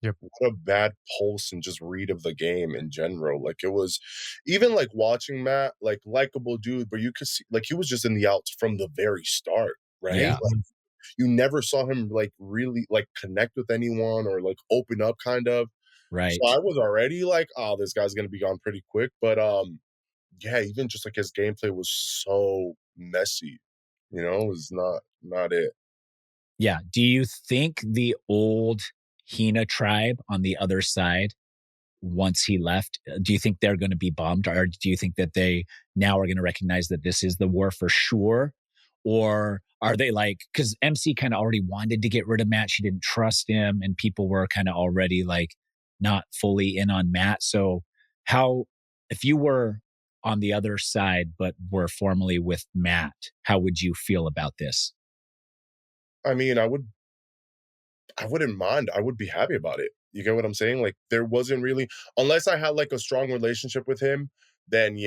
D: Yep. What a bad pulse and just read of the game in general. Like, it was even like watching Matt, like, likable dude, but you could see like he was just in the outs from the very start, right?
A: Yeah.
D: Like, you never saw him like really like connect with anyone or like open up, kind of.
A: Right.
D: So I was already like, oh, this guy's gonna be gone pretty quick. But even just like his gameplay was so messy. It was not it.
A: Yeah. Do you think the old Hina tribe on the other side, once he left, do you think they're going to be bummed? Or do you think that they now are going to recognize that this is the war for sure? Or are they like, because MC kind of already wanted to get rid of Matt. She didn't trust him, and people were kind of already like not fully in on Matt. So if you were on the other side, but were formally with Matt, how would you feel about this?
D: I mean, I wouldn't mind. I would be happy about it. You get what I'm saying? Like, there wasn't really, unless I had like a strong relationship with him, then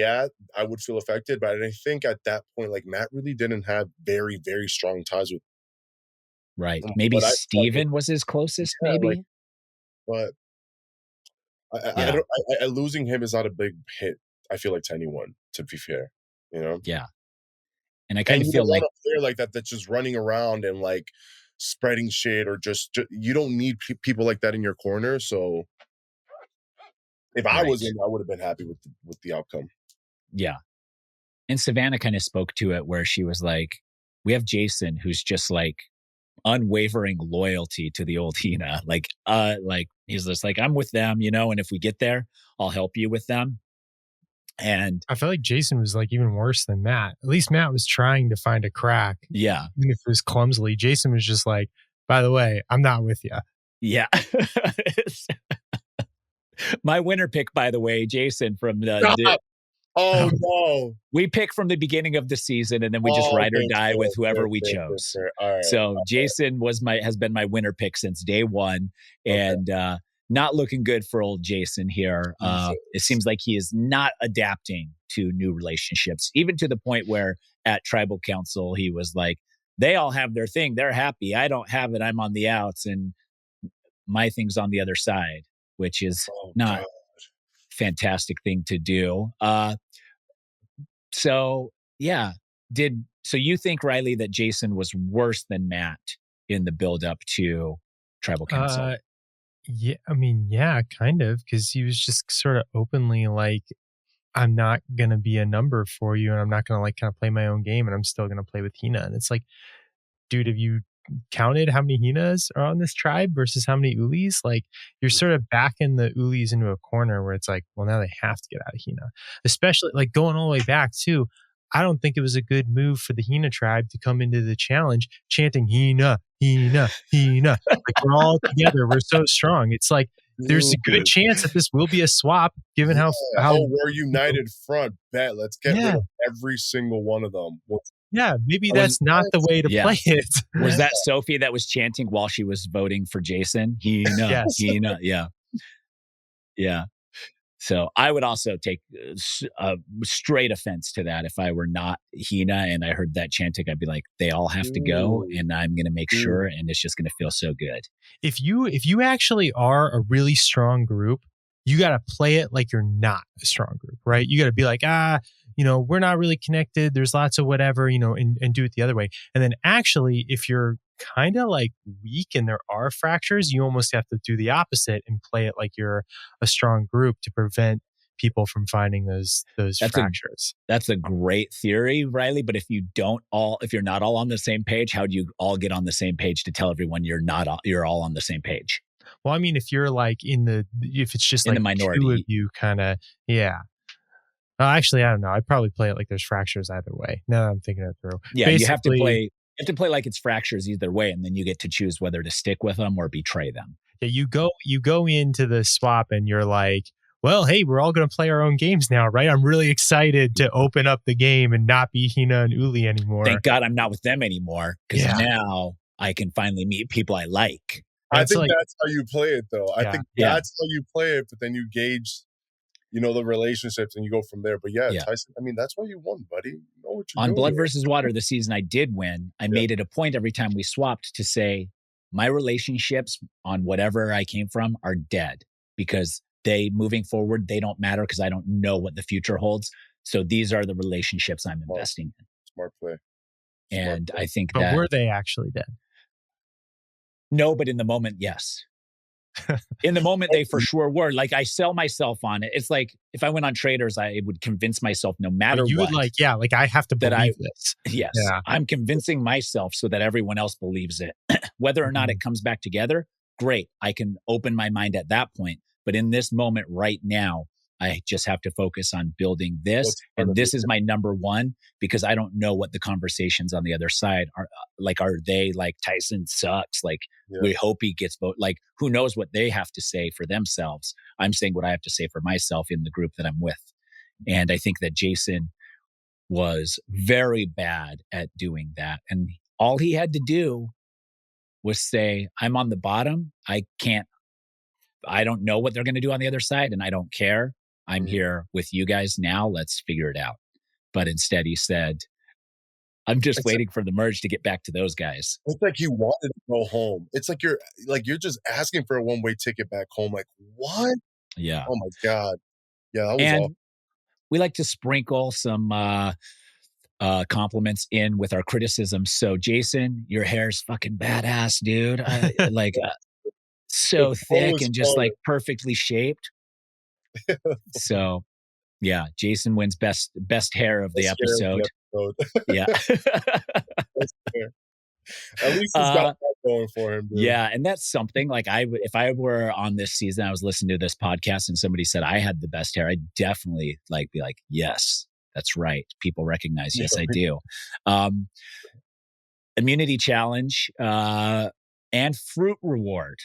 D: I would feel affected. But I think at that point, like, Matt really didn't have very, very strong ties with.
A: Right. Maybe Steven was his closest, maybe.
D: But losing him is not a big hit, I feel like, to anyone, to be fair,
A: Yeah. And I kind of feel like
D: a player like that that's just running around and like spreading shit, or just you don't need people like that in your corner. So If I was in, I would have been happy with the outcome.
A: Yeah. And Savannah kind of spoke to it where she was like, we have Jason, who's just like unwavering loyalty to the old Hina. Like he's just like, I'm with them, and if we get there, I'll help you with them. And
C: I felt like Jason was like even worse than Matt. At least Matt was trying to find a crack.
A: Yeah.
C: Even if it was clumsily. Jason was just like, by the way, I'm not with you.
A: Yeah. My winner pick, by the way, Jason from the
D: oh no.
A: We pick from the beginning of the season and then we just ride or die with whoever we chose.
D: All right,
A: so Jason has been my winner pick since day one. And not looking good for old Jason here. It seems like he is not adapting to new relationships, even to the point where at Tribal Council, he was like, they all have their thing. They're happy. I don't have it. I'm on the outs and my thing's on the other side, which is not fantastic thing to do. So you think, Riley, that Jason was worse than Matt in the build up to Tribal Council?
C: Yeah, I mean, yeah, kind of, because he was just sort of openly like, I'm not going to be a number for you and I'm not going to like kind of play my own game and I'm still going to play with Hina. And it's like, dude, have you counted how many Hinas are on this tribe versus how many Ulis? Like, you're sort of backing the Ulis into a corner where it's like, well, now they have to get out of Hina. Especially like going all the way back too. I don't think it was a good move for the Hina tribe to come into the challenge chanting Hina, Hina, Hina. Like, we're all together. We're so strong. It's like, there's a good chance that this will be a swap, given how
D: we're united front. Bet let's get rid of every single one of them.
C: Maybe that's not the way to play it.
A: Was that Sophie that was chanting while she was voting for Jason? Hina, Hina, yeah. So I would also take straight offense to that. If I were not Hina and I heard that chanting, I'd be like, they all have to go and I'm going to make sure, and it's just going to feel so good.
C: If you actually are a really strong group, you got to play it like you're not a strong group, right? You got to be like, we're not really connected. There's lots of whatever, and do it the other way. And then actually, if you're kind of like weak and there are fractures, you almost have to do the opposite and play it like you're a strong group to prevent people from finding those fractures.
A: That's a great theory, Riley. But if you're not all on the same page, how do you all get on the same page to tell everyone you're all on the same page?
C: Well, I mean, if you're like if it's just
A: in
C: like
A: the minority,
C: two of you kind of, actually, I don't know. I'd probably play it like there's fractures either way. Now that I'm thinking it through.
A: Yeah, you have to play like it's fractures either way, and then you get to choose whether to stick with them or betray them.
C: Yeah, you go into the swap and you're like, well, hey, we're all going to play our own games now, right? I'm really excited to open up the game and not be Hina and Uli anymore.
A: Thank God I'm not with them anymore, because now I can finally meet people I like.
D: I think that's how you play it, though. I think that's how you play it, but then you gauge, the relationships and you go from there. But Tyson, I mean, that's why you won, buddy. You know what you're
A: on
D: doing.
A: Blood versus Water, the season I did win, I made it a point every time we swapped to say my relationships on whatever I came from are dead, because moving forward, they don't matter because I don't know what the future holds. So these are the relationships I'm investing in.
D: Smart play.
A: And I think
C: but were they actually dead?
A: No, but in the moment, yes. In the moment, they for sure were. Like, I sell myself on it. It's like if I went on Traders, I would convince myself no matter what.
C: You would I have to believe this.
A: Yes. Yeah. I'm convincing myself so that everyone else believes it. Whether or not it comes back together, great. I can open my mind at that point. But in this moment right now, I just have to focus on building this. And this is my number one, because I don't know what the conversations on the other side are. Like, are they like, Tyson sucks? Like, we hope he gets voted. Like, who knows what they have to say for themselves? I'm saying what I have to say for myself in the group that I'm with. And I think that Jason was very bad at doing that. And all he had to do was say, I'm on the bottom. I don't know what they're going to do on the other side, and I don't care. I'm here with you guys now. Let's figure it out. But instead he said, I'm just waiting for the merge to get back to those guys.
D: It's like he wanted to go home. It's like you're just asking for a one-way ticket back home. Like, what?
A: Yeah.
D: Oh my God. Yeah, that was awful.
A: We like to sprinkle some compliments in with our criticisms. So Jason, your hair's fucking badass, dude. So thick and just like perfectly shaped. So, yeah, Jason wins best hair of the episode. Yeah.
D: That's fair. At least he's got that going for him, dude.
A: Yeah, and that's something like if I were on this season, I was listening to this podcast and somebody said I had the best hair, I'd definitely be like, yes, that's right. People recognize, yes, I do. Immunity challenge and fruit reward.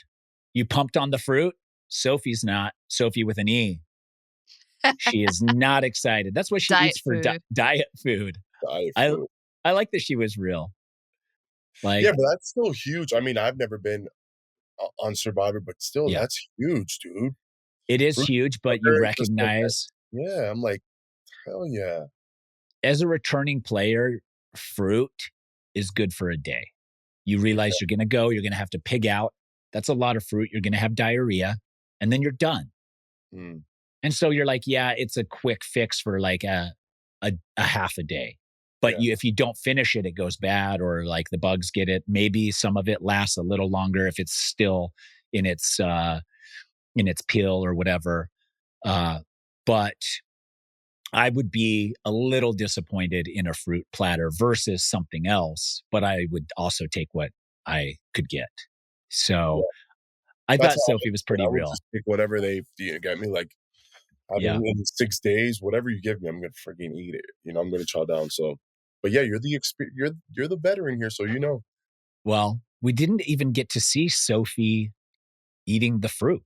A: You pumped on the fruit? Sophie's not. Sophie with an E. She is not excited. That's what she eats for diet food. I like that she was real. Like,
D: yeah, but that's still huge. I mean, I've never been on Survivor, but still, that's huge, dude.
A: It is huge, but you recognize.
D: Yeah, I'm like, hell yeah.
A: As a returning player, fruit is good for a day. You realize you're going to have to pig out. That's a lot of fruit. You're going to have diarrhea, and then you're done.
D: Mm.
A: And so you're like, yeah, it's a quick fix for like a half a day. But if you don't finish it, it goes bad, or like the bugs get it. Maybe some of it lasts a little longer if it's still in its peel or whatever. But I would be a little disappointed in a fruit platter versus something else. But I would also take what I could get. So I thought Sophie was pretty real.
D: Just pick whatever they get me. Like, in 6 days, whatever you give me, I'm gonna freaking eat it. I'm gonna chow down. So, but yeah, you're the veteran here, so you know.
A: Well, we didn't even get to see Sophie eating the fruit.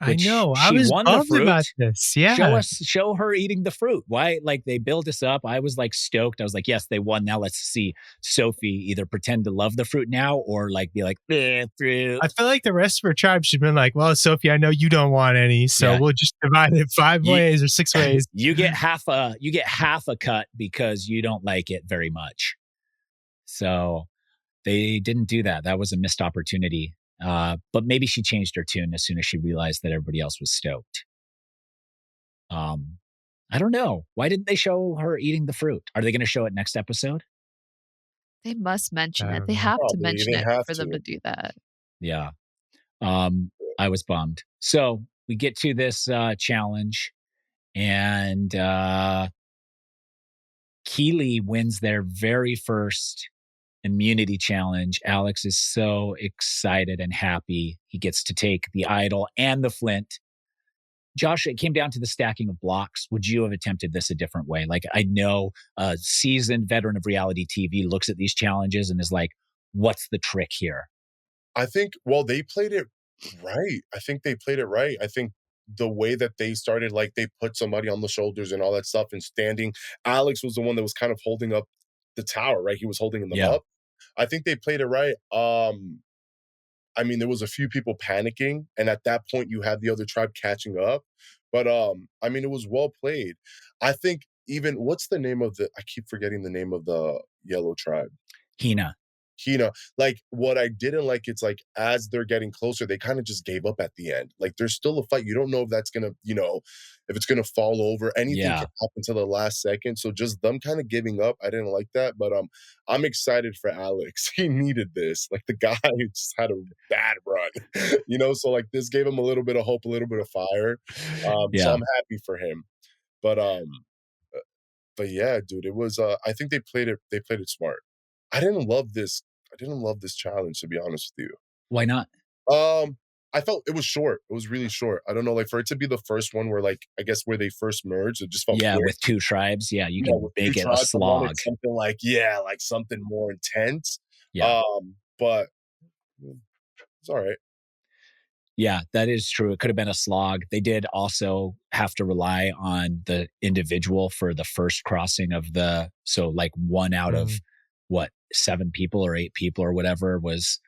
C: I know. I was bummed about this. Yeah.
A: Show her eating the fruit. Why? Like, they build us up. I was like stoked. I was like, yes, they won. Now let's see Sophie either pretend to love the fruit now or like be like, fruit.
C: I feel like the rest of her tribe should have been like, well, Sophie, I know you don't want any, so we'll just divide it 5 ways or 6 ways.
A: You get half a cut because you don't like it very much. So they didn't do that. That was a missed opportunity. But maybe she changed her tune as soon as she realized that everybody else was stoked. I don't know. Why didn't they show her eating the fruit? Are they going to show it next episode?
B: They must mention it. They have to mention it for them to do that.
A: Yeah. I was bummed. So we get to this challenge, and Keeley wins their very first immunity challenge. Alex is so excited and happy. He gets to take the idol and the flint. Josh, it came down to the stacking of blocks. Would you have attempted this a different way? Like, I know a seasoned veteran of reality TV looks at these challenges and is like, what's the trick here?
D: I think, they played it right. I think the way that they started, like, they put somebody on the shoulders and all that stuff and standing. Alex was the one that was kind of holding up the tower, right? He was holding them up. I think they played it right. I mean, there was a few people panicking, and at that point, you had the other tribe catching up. But I mean, it was well played. I think even what's the name of I keep forgetting the name of the yellow tribe.
A: Hina.
D: Like, what I didn't like, it's like as they're getting closer, they kind of just gave up at the end. Like, there's still a fight. You don't know if that's gonna, if it's gonna fall over. Anything can happen to the last second. So just them kind of giving up, I didn't like that. But I'm excited for Alex. He needed this. Like, the guy just had a bad run, So like this gave him a little bit of hope, a little bit of fire. So I'm happy for him. But yeah, dude, it was. I think they played it smart. I didn't love this challenge, to be honest with you.
A: Why not?
D: I felt it was short. It was really short. I don't know, like, for it to be the first one where, like, I guess where they first merged, it just felt quick.
A: With 2 tribes. Yeah, you can make it a slog.
D: Something like, like something more intense. Yeah. But it's all right.
A: Yeah, that is true. It could have been a slog. They did also have to rely on the individual for the first crossing of so like 1 out of 7 people or 8 people or whatever was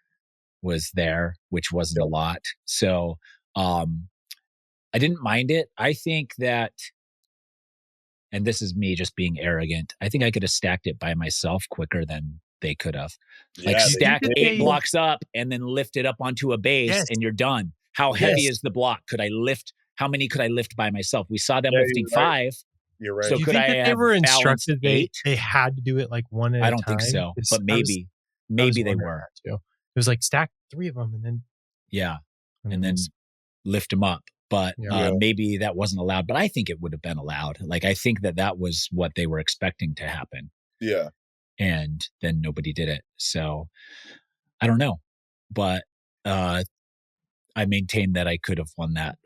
A: there, which wasn't a lot. So I didn't mind it. I think that, and this is me just being arrogant, I think I could have stacked it by myself quicker than they could have. Like, stack 8 blocks up and then lift it up onto a base and you're done. How heavy is the block? How many could I lift by myself? We saw them lifting 5.
D: You're right.
C: So do you think that they were instructed they had to do it like one at a time?
A: I don't think so, but maybe they were.
C: It was like stack 3 of them and then
A: and then lift them up. but maybe that wasn't allowed. But I think it would have been allowed. Like, I think that was what they were expecting to happen.
D: Yeah.
A: And then nobody did it. So I don't know. But I maintain that I could have won that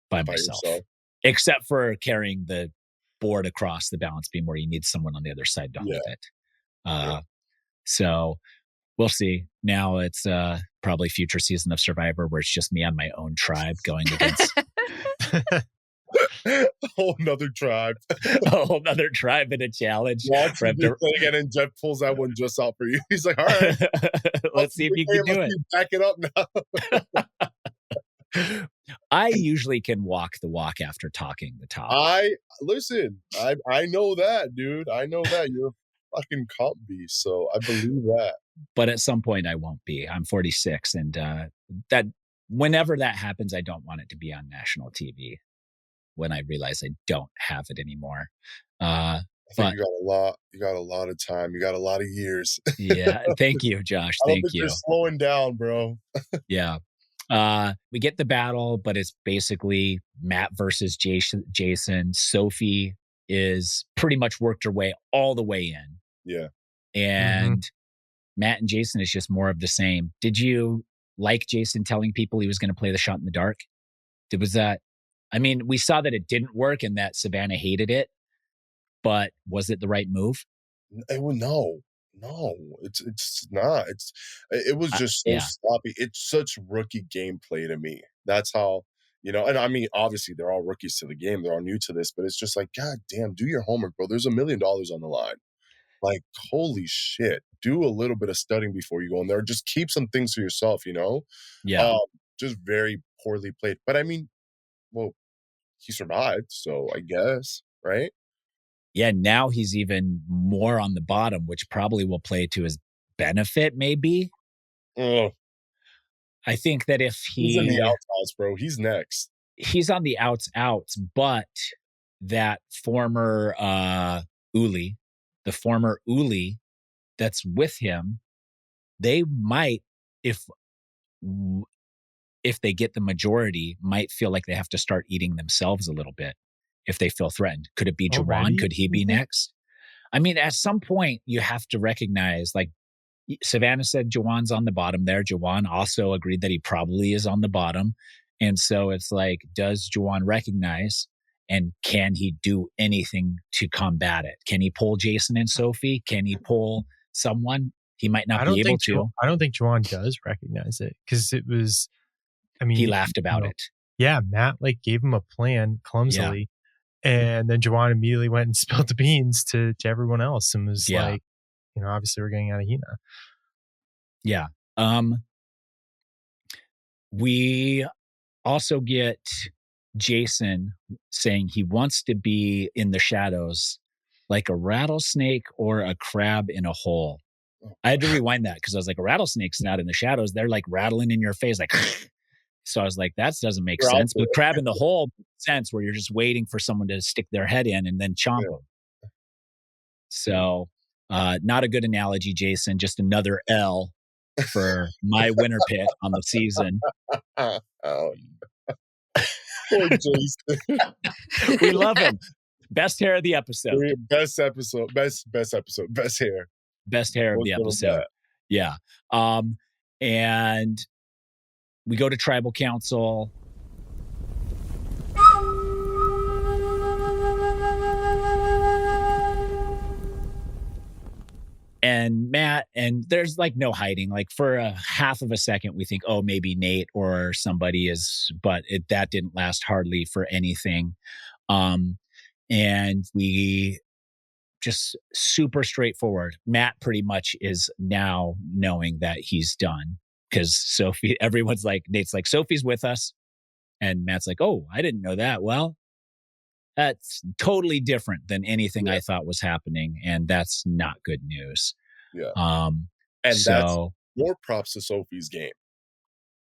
A: by myself.
D: Yourself.
A: Except for carrying the board across the balance beam where you need someone on the other side done with it. So we'll see. Now it's probably future season of Survivor where it's just me on my own tribe going against
D: a whole nother tribe.
A: A whole nother tribe in a challenge.
D: Again, and Jeff pulls that one just out for you. He's like, all right.
A: Let's see if you can do it.
D: Back it up now.
A: I usually can walk the walk after talking the talk.
D: I know that, dude. I know that. You're a fucking comp beast, so I believe that.
A: But at some point I won't be. I'm 46, and that whenever that happens, I don't want it to be on national TV. When I realize I don't have it anymore.
D: I think you got a lot of time. You got a lot of years.
A: Yeah. Thank you, Josh. Thank you.
D: You're slowing down, bro.
A: Yeah. We get the battle, but it's basically Matt versus Jason. Sophie is pretty much worked her way all the way in.
D: Yeah.
A: And Matt and Jason is just more of the same. Did you like Jason telling people he was going to play the shot in the dark? Was that, I mean, we saw that it didn't work and that Savannah hated it, but was it the right move?
D: No, it's not. It was just so sloppy. It's such rookie gameplay to me. That's how, and I mean, obviously they're all rookies to the game. They're all new to this, but it's just like, God damn, do your homework, bro. There's $1 million on the line. Like, holy shit. Do a little bit of studying before you go in there. Just keep some things to yourself,
A: Yeah.
D: Just very poorly played. But I mean, well, he survived, so I guess, right?
A: Yeah, now he's even more on the bottom, which probably will play to his benefit, maybe.
D: Oh.
A: I think that if
D: he's in the outs, bro. He's next.
A: He's on the outs, but that former Uli, the former Uli that's with him, they might, if they get the majority, might feel like they have to start eating themselves a little bit if they feel threatened. Could it be Jawan? Could he be next? I mean, at some point, you have to recognize, like Savannah said, Jawan's on the bottom there. Jawan also agreed that he probably is on the bottom. And so it's like, does Jawan recognize, and can he do anything to combat it? Can he pull Jason and Sophie? Can he pull someone? He might not be able to.
C: I don't think Jawan does recognize it because it was, I mean,
A: he laughed about it.
C: Yeah, Matt gave him a plan clumsily, and then Jawan immediately went and spilled the beans to everyone else and was like, obviously we're getting out of Hina.
A: Yeah. We also get Jason saying he wants to be in the shadows like a rattlesnake or a crab in a hole. I had to rewind that because I was like, a rattlesnake's not in the shadows. They're like rattling in your face, like. So I was like, that doesn't make sense. But crab in the hole makes sense, where you're just waiting for someone to stick their head in and then chomp them. So not a good analogy, Jason. Just another L for my winner pick on the season.
D: Poor Jason.
A: We love him. Best hair of the episode.
D: Best episode. Best episode. Best hair.
A: Best hair of the episode. Yeah. And we go to tribal council. And Matt, and there's like no hiding. Like for a half of a second, we think, oh, maybe Nate or somebody is, but that didn't last hardly for anything. And we just super straightforward. Matt pretty much is now knowing that he's done because Sophie, everyone's like, Nate's like, Sophie's with us. And Matt's like, oh, I didn't know that. Well, that's totally different than anything I thought was happening. And that's not good news.
D: Yeah. And so, that's more props to Sophie's game.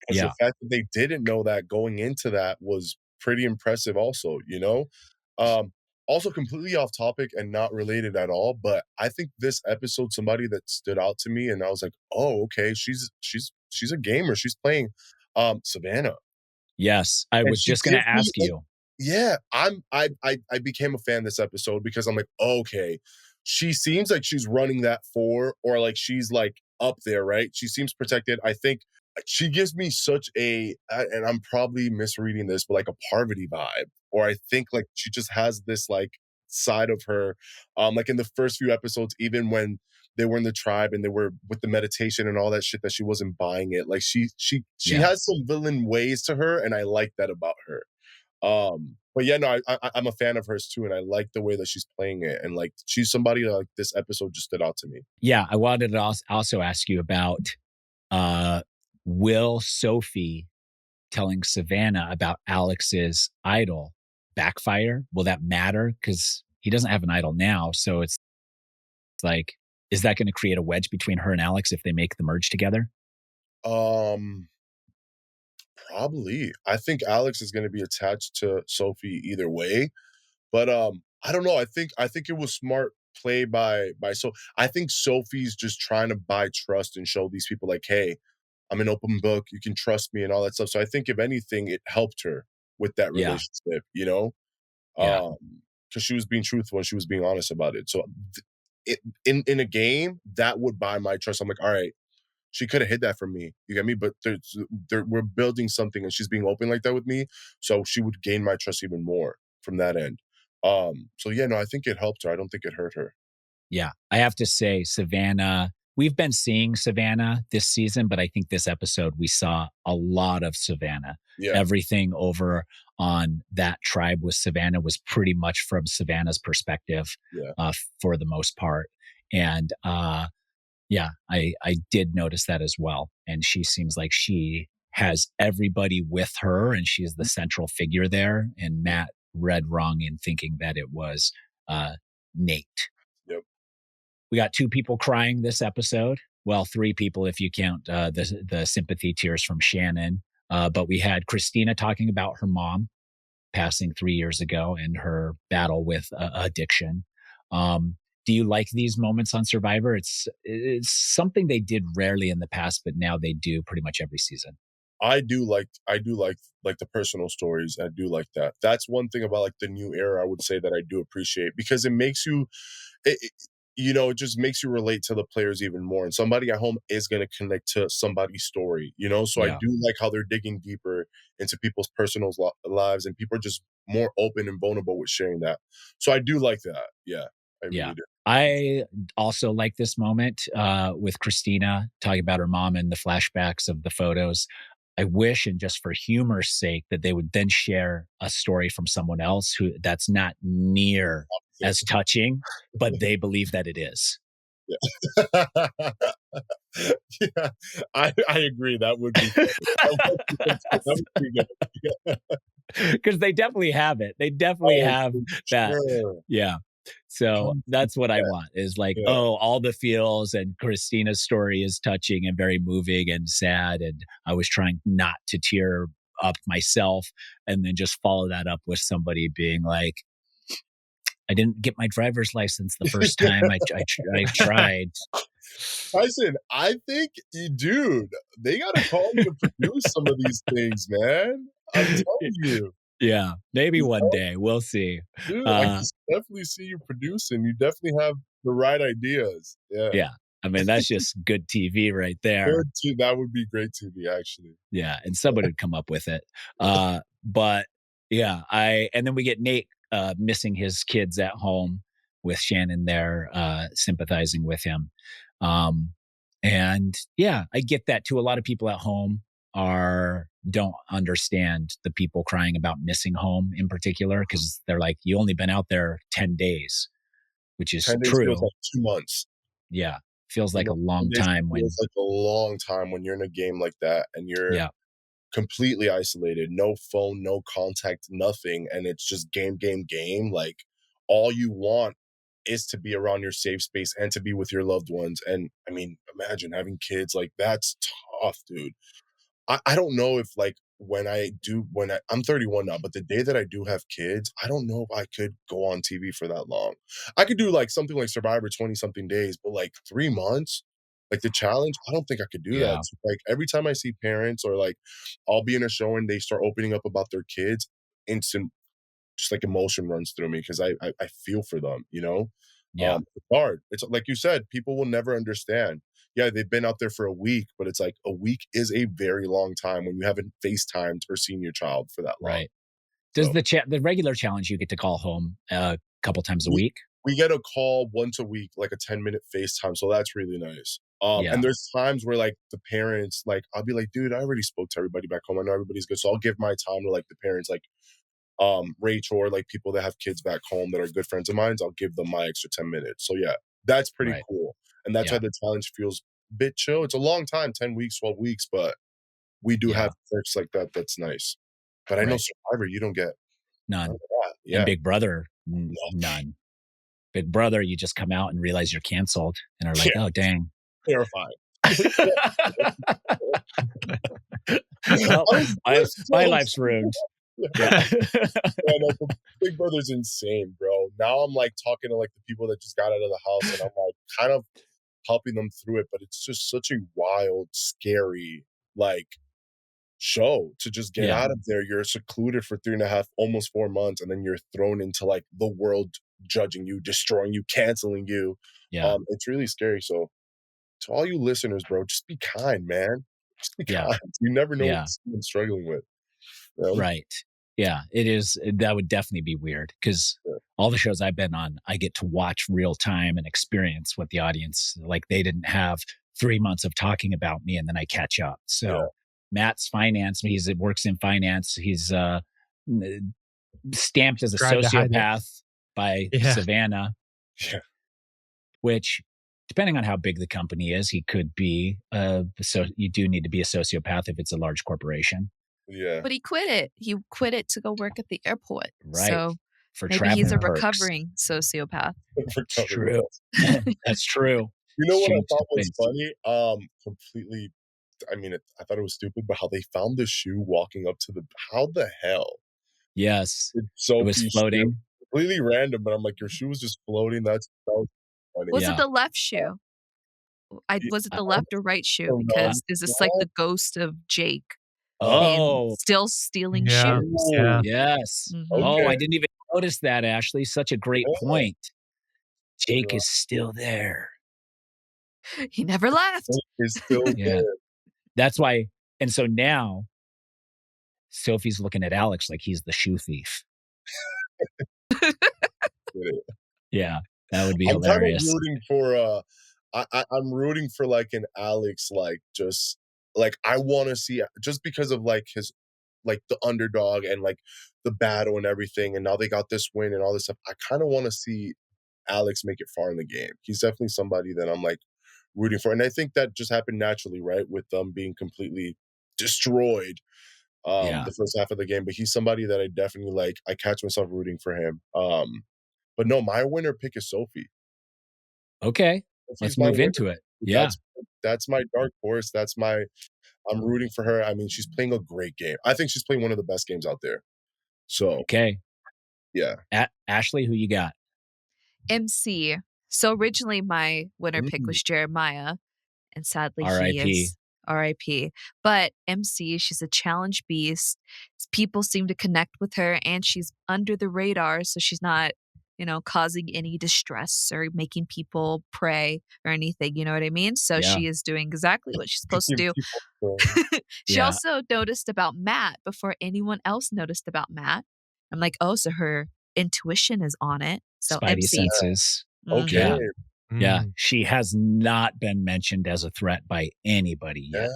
D: Because the fact that they didn't know that going into that was pretty impressive also, also completely off topic and not related at all. But I think this episode, somebody that stood out to me and I was like, oh, okay, she's a gamer. She's playing Savannah.
A: Yes, I
D: And
A: was
D: she
A: just going
D: gives
A: to
D: me
A: ask you.
D: yeah, I became a fan this episode because I'm like, okay, she seems like she's running that or like she's like up there, right? She seems protected. I think she gives me such and I'm probably misreading this, but like a Parvati vibe. Or I think like she just has this like side of her, like in the first few episodes, even when they were in the tribe and they were with the meditation and all that shit that she wasn't buying it. Like she
A: Yeah.
D: has some villain ways to her, and I like that about her. But yeah, no, I'm a fan of hers too, and I like the way that she's playing it, and like she's somebody that like this episode just stood out to me.
A: Yeah, I wanted to also ask you about uh, will Sophie telling Savannah about Alex's idol backfire? Will that matter? Because he doesn't have an idol now, so it's like, is that going to create a wedge between her and Alex if they make the merge together?
D: Um, Probably. I think Alex is going to be attached to Sophie either way, but I don't know. I think it was smart play by so I think Sophie's just trying to buy trust and show these people like, hey, I'm an open book. You can trust me and all that stuff. So I think if anything, it helped her with that
A: Yeah,
D: relationship, you know?
A: yeah,
D: Because she was being truthful and she was being honest about it. So in a game, that would buy my trust. I'm like, all right, she could have hid that from me. You get me? But we're building something and she's being open like that with me. So she would gain my trust even more from that end. So yeah, no, I think it helped her. I don't think it hurt her.
A: yeah. I have to say, Savannah, we've been seeing Savannah this season, but I think this episode we saw a lot of Savannah.
D: Yeah.
A: Everything over on that tribe with Savannah was pretty much from Savannah's perspective,
D: Yeah.
A: for the most part. And yeah, I did notice that as well. And she seems like she has everybody with her and she is the central figure there. And Matt read wrong in thinking that it was Nate.
D: Yep.
A: We got 2 people crying this episode. Well, 3 people if you count the sympathy tears from Shannon. But we had Christina talking about her mom passing 3 years ago and her battle with addiction. Do you like these moments on Survivor? It's something they did rarely in the past, but now they do pretty much every season.
D: I do like the personal stories. I do like that. That's one thing about like the new era I would say that I do appreciate because it makes you it, it just makes you relate to the players even more. And somebody at home is going to connect to somebody's story, So I
A: Yeah.
D: do like how they're digging deeper into people's personal lives and people are just more open and vulnerable with sharing that. So I do like that. Yeah, I
A: Yeah.
D: really do.
A: I also like this moment with Christina talking about her mom and the flashbacks of the photos. I wish, and just for humor's sake, that they would then share a story from someone else who that's not near as touching, but they believe that it is.
D: Yeah. Yeah, I agree. That would be that would be good.
A: Because they definitely have it. They definitely
D: Oh,
A: have
D: for
A: that.
D: sure.
A: Yeah. So that's what I want is like,
D: Yeah.
A: oh, all the feels, and Christina's story is touching and very moving and sad. And I was trying not to tear up myself and then just follow that up with somebody being like, I didn't get my driver's license the first time I tried.
D: Tyson, I think, dude, they gotta call you to produce some of these things, man. I'm telling you.
A: Yeah, maybe
D: You
A: one
D: know?
A: day. We'll see.
D: Dude, I can definitely see you producing. You definitely have the right ideas. Yeah.
A: Yeah. I mean, that's just good TV right there.
D: Good too. That would be great TV, actually.
A: Yeah, and somebody would come up with it. But yeah, and then we get Nate missing his kids at home with Shannon there, sympathizing with him. And yeah, I get that too. A lot of people at home don't understand the people crying about missing home in particular, because they're like, you only been out there 10 days, which is
D: 10 days
A: true.
D: feels like 2 months.
A: Yeah. Feels like a long
D: 10 days
A: time when
D: feels like a long time when you're in a game like that and you're completely isolated, no phone, no contact, nothing, and it's just game. Like all you want is to be around your safe space and to be with your loved ones. And I mean, imagine having kids, like that's tough, dude. I don't know if like I'm 31 now, but the day that I do have kids, I don't know if I could go on TV for that long. I could do like something like Survivor 20 something days, but like 3 months, Like the challenge, I don't think I could do that. So, like every time I see parents or like I'll be in a show and they start opening up about their kids, instant just like emotion runs through me because I feel for them, you know?
A: Yeah.
D: It's hard. It's like you said, people will never understand. Yeah, they've been out there for a week, but it's like a week is a very long time when you haven't FaceTimed or seen your child for that long.
A: Right. Does the regular challenge you get to call home a couple times a week?
D: We get a call once a week, like a 10-minute FaceTime. So that's really nice. And there's times where like the parents, like I'll be like, dude, I already spoke to everybody back home. I know everybody's good. So I'll give my time to like the parents, like Rachel, or like people that have kids back home that are good friends of mine. I'll give them my extra 10 minutes. So yeah, that's pretty cool. And that's why the challenge feels a bit chill. It's a long time, 10 weeks, 12 weeks, but we do have perks like that. That's nice. But I know Survivor, you don't get
A: none. And Big Brother, none. Big Brother, you just come out and realize you're canceled and are like, oh, dang.
D: Terrifying.
A: Well, my life's ruined.
D: Yeah. No, Big Brother's insane, bro. Now I'm like talking to like the people that just got out of the house and I'm like kind of helping them through it, but it's just such a wild, scary, like show to just get out of there. You're secluded for 3.5, almost 4 months, and then you're thrown into like the world judging you, destroying you, canceling you. It's really scary. So to all you listeners, bro, just be kind, man. Just be kind. You never know what someone's struggling with. You know?
A: Right. Yeah, it is. That would definitely be weird because all the shows I've been on, I get to watch real time and experience what the audience, like they didn't have 3 months of talking about me and then I catch up. So Matt's finance, he works in finance. He's stamped as a sociopath by Savannah, which depending on how big the company is, he could be. So you do need to be a sociopath if it's a large corporation.
D: Yeah.
B: But he quit it. He quit it to go work at the airport.
A: Right.
B: So
A: for
B: maybe he's a recovering sociopath.
A: That's true. That's true.
D: You know what I thought was funny? Completely, I mean, I thought it was stupid, but how they found the shoe walking up to how the hell?
A: Yes. It was floating.
D: Completely random, but I'm like, your shoe was just floating. That was funny.
B: Was it the left shoe? Was it the left or right shoe? Because is this like the ghost of Jake? Still stealing shoes.
C: Yeah.
A: Yes.
B: Mm-hmm.
A: Oh, I didn't even notice that, Ashleigh. Such a great point. Jake is still there.
B: He never left.
D: He's still there.
A: That's why. And so now Sophie's looking at Alex like he's the shoe thief. Yeah, that would be hilarious.
D: I'm rooting for I'm rooting for like an Alex, like just like I want to see, just because of like his, like the underdog and like the battle and everything, and now they got this win and all this stuff. I kind of want to see Alex make it far in the game. He's definitely somebody that I'm like rooting for, and I think that just happened naturally, right, with them being completely destroyed the first half of the game. But he's somebody that I definitely like. I catch myself rooting for him. But no, my winner pick is Sophie.
A: Okay, let's move into it. Yeah,
D: that's my dark horse. I'm rooting for her. I mean, she's playing a great game. I think she's playing one of the best games out there. So yeah.
B: Ashleigh, who you got? MC. So originally my winner pick was Jeremiah, and sadly he is R.I.P. But MC, she's a challenge beast. People seem to connect with her, and she's under the radar, so she's not, causing any distress or making people pray or anything. You know what I mean? So she is doing exactly what she's supposed to do. She also noticed about Matt before anyone else noticed about Matt. I'm like, oh, so her intuition is on it. So
A: Spidey
B: MC.
A: senses.
D: Okay.
A: Yeah. She has not been mentioned as a threat by anybody yet.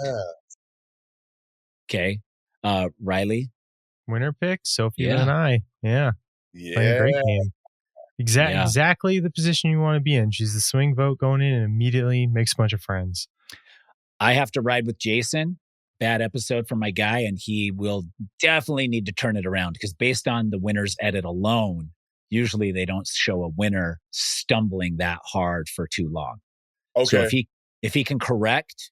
A: Okay. Riley?
C: Winner pick, Sophie and I. Yeah. Playing a great game. Exactly the position you want to be in. She's the swing vote going in and immediately makes a bunch of friends.
A: I have to ride with Jason. Bad episode for my guy, and he will definitely need to turn it around because based on the winner's edit alone, usually they don't show a winner stumbling that hard for too long.
D: Okay.
A: So if he can correct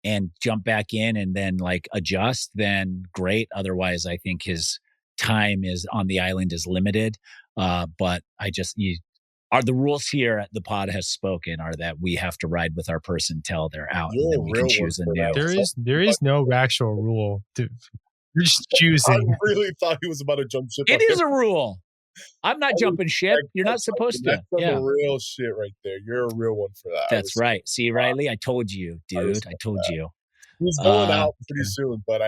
A: and jump back in and then like adjust, then great. Otherwise, I think his time is on the island is limited. But Are the rules here at the pod has spoken are that we have to ride with our person till they're out,
D: You're
A: and then
D: a
A: we
D: real
A: can choose a
D: one for
A: new.
D: that.
C: There is no actual rule. You're just choosing.
D: I really thought he was about to jump ship.
A: It is a rule. I'm not jumping ship. You're not supposed to.
D: That's some
A: Yeah.
D: real shit right there. You're a real one for that.
A: That's right. See, Riley, I told you, dude. I told you.
D: He's going out pretty soon, but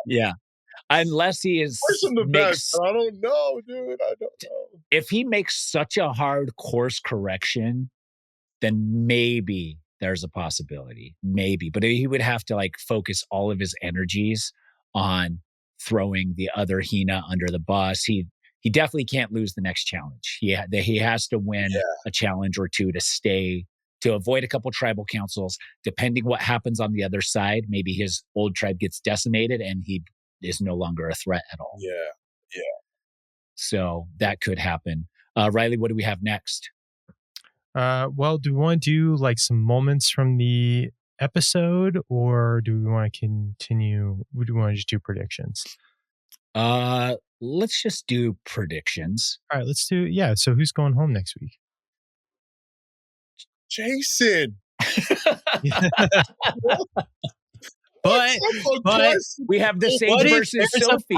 A: yeah. Unless he is
D: the best. I don't know, dude. I don't know.
A: If he makes such a hard course correction, then maybe there's a possibility. Maybe. But he would have to like focus all of his energies on throwing the other Hina under the bus. He definitely can't lose the next challenge. He has to win a challenge or two to avoid a couple tribal councils. Depending what happens on the other side, maybe his old tribe gets decimated and he is no longer a threat at all.
D: Yeah.
A: So that could happen. Riley, what do we have next?
C: Well, do we want to do like some moments from the episode, or do we want to continue? Would we want to just do predictions?
A: Let's just do predictions.
C: All right, let's do. Yeah. So who's going home next week?
D: Jason.
C: But
A: we have the Sage versus Sophie.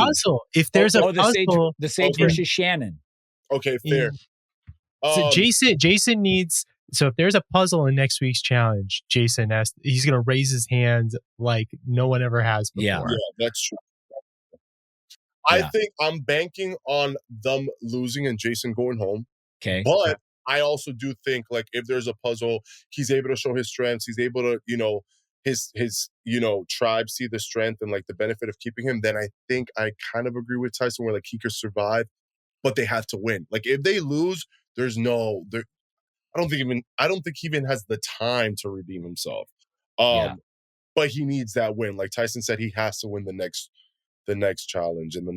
C: If there's a puzzle,
A: the Sage versus Shannon.
D: Okay, fair.
C: So Jason needs. So if there's a puzzle in next week's challenge, he's gonna raise his hand like no one ever has before.
D: Yeah, that's true. I think I'm banking on them losing and Jason going home.
A: Okay,
D: but I also do think like if there's a puzzle, he's able to show his strengths. He's able to, his tribe see the strength and like the benefit of keeping him. Then I think I kind of agree with Tyson where like he could survive, but they have to win. Like if they lose, I don't think he even has the time to redeem himself. But he needs that win. Like Tyson said, he has to win the next challenge in the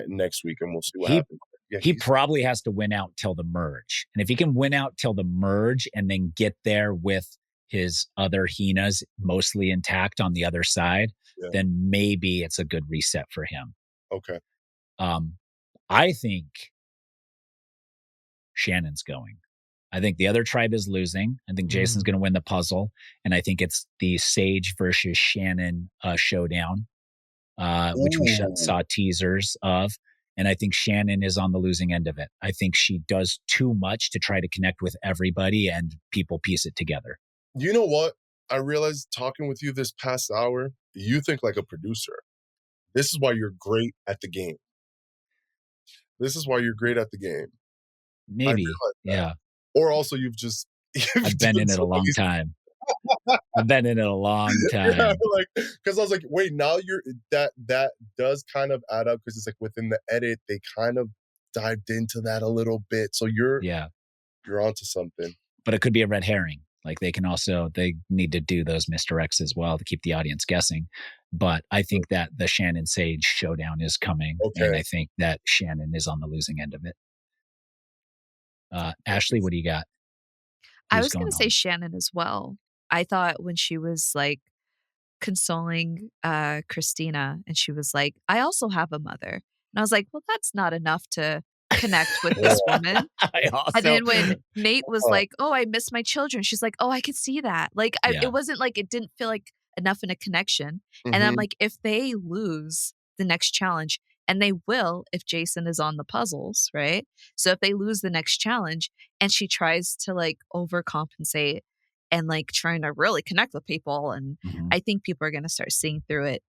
D: next week, and we'll see what happens. Yeah,
A: he probably has to win out till the merge. And if he can win out till the merge and then get there with his other Hinas mostly intact on the other side, then maybe it's a good reset for him.
D: Okay.
A: I think Shannon's going. I think the other tribe is losing. I think Jason's going to win the puzzle. And I think it's the Sage versus Shannon showdown, which we saw teasers of. And I think Shannon is on the losing end of it. I think she does too much to try to connect with everybody and people piece it together.
D: You know what? I realized talking with you this past hour, you think like a producer. This is why you're great at the game.
A: Maybe. Yeah.
D: Or also
A: I've been in it a long time.
D: Yeah, because I was like, wait, now that does kind of add up because it's like within the edit, they kind of dived into that a little bit. So you're onto something.
A: But it could be a red herring. Like they need to do those misdirects as well to keep the audience guessing. But I think that the Shannon Sage showdown is coming. Okay. And I think that Shannon is on the losing end of it. Ashleigh, what do you got?
B: I was going to say Shannon as well. I thought when she was like consoling Christina and she was like, I also have a mother. And I was like, well, that's not enough to connect with this woman. And then when Nate was like, oh, I miss my children. She's like, oh, I could see that. Like, it wasn't like, it didn't feel like enough in a connection. And I'm like, if they lose the next challenge, and they will if Jason is on the puzzles, right? So if they lose the next challenge and she tries to like overcompensate and like trying to really connect with people, and I think people are going to start seeing through it,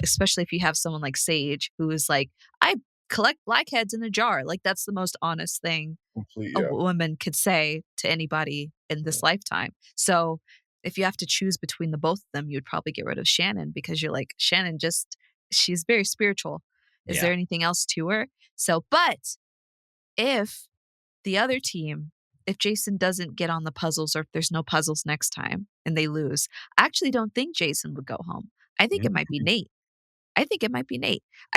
B: especially if you have someone like Sage who is like, I collect blackheads in a jar. Like that's the most honest thing a woman could say to anybody in this lifetime. So if you have to choose between the both of them, you'd probably get rid of Shannon because you're like, Shannon she's very spiritual. Is there anything else to her? So, but if the other team, if Jason doesn't get on the puzzles or if there's no puzzles next time and they lose, I actually don't think Jason would go home. I think it might be Nate. I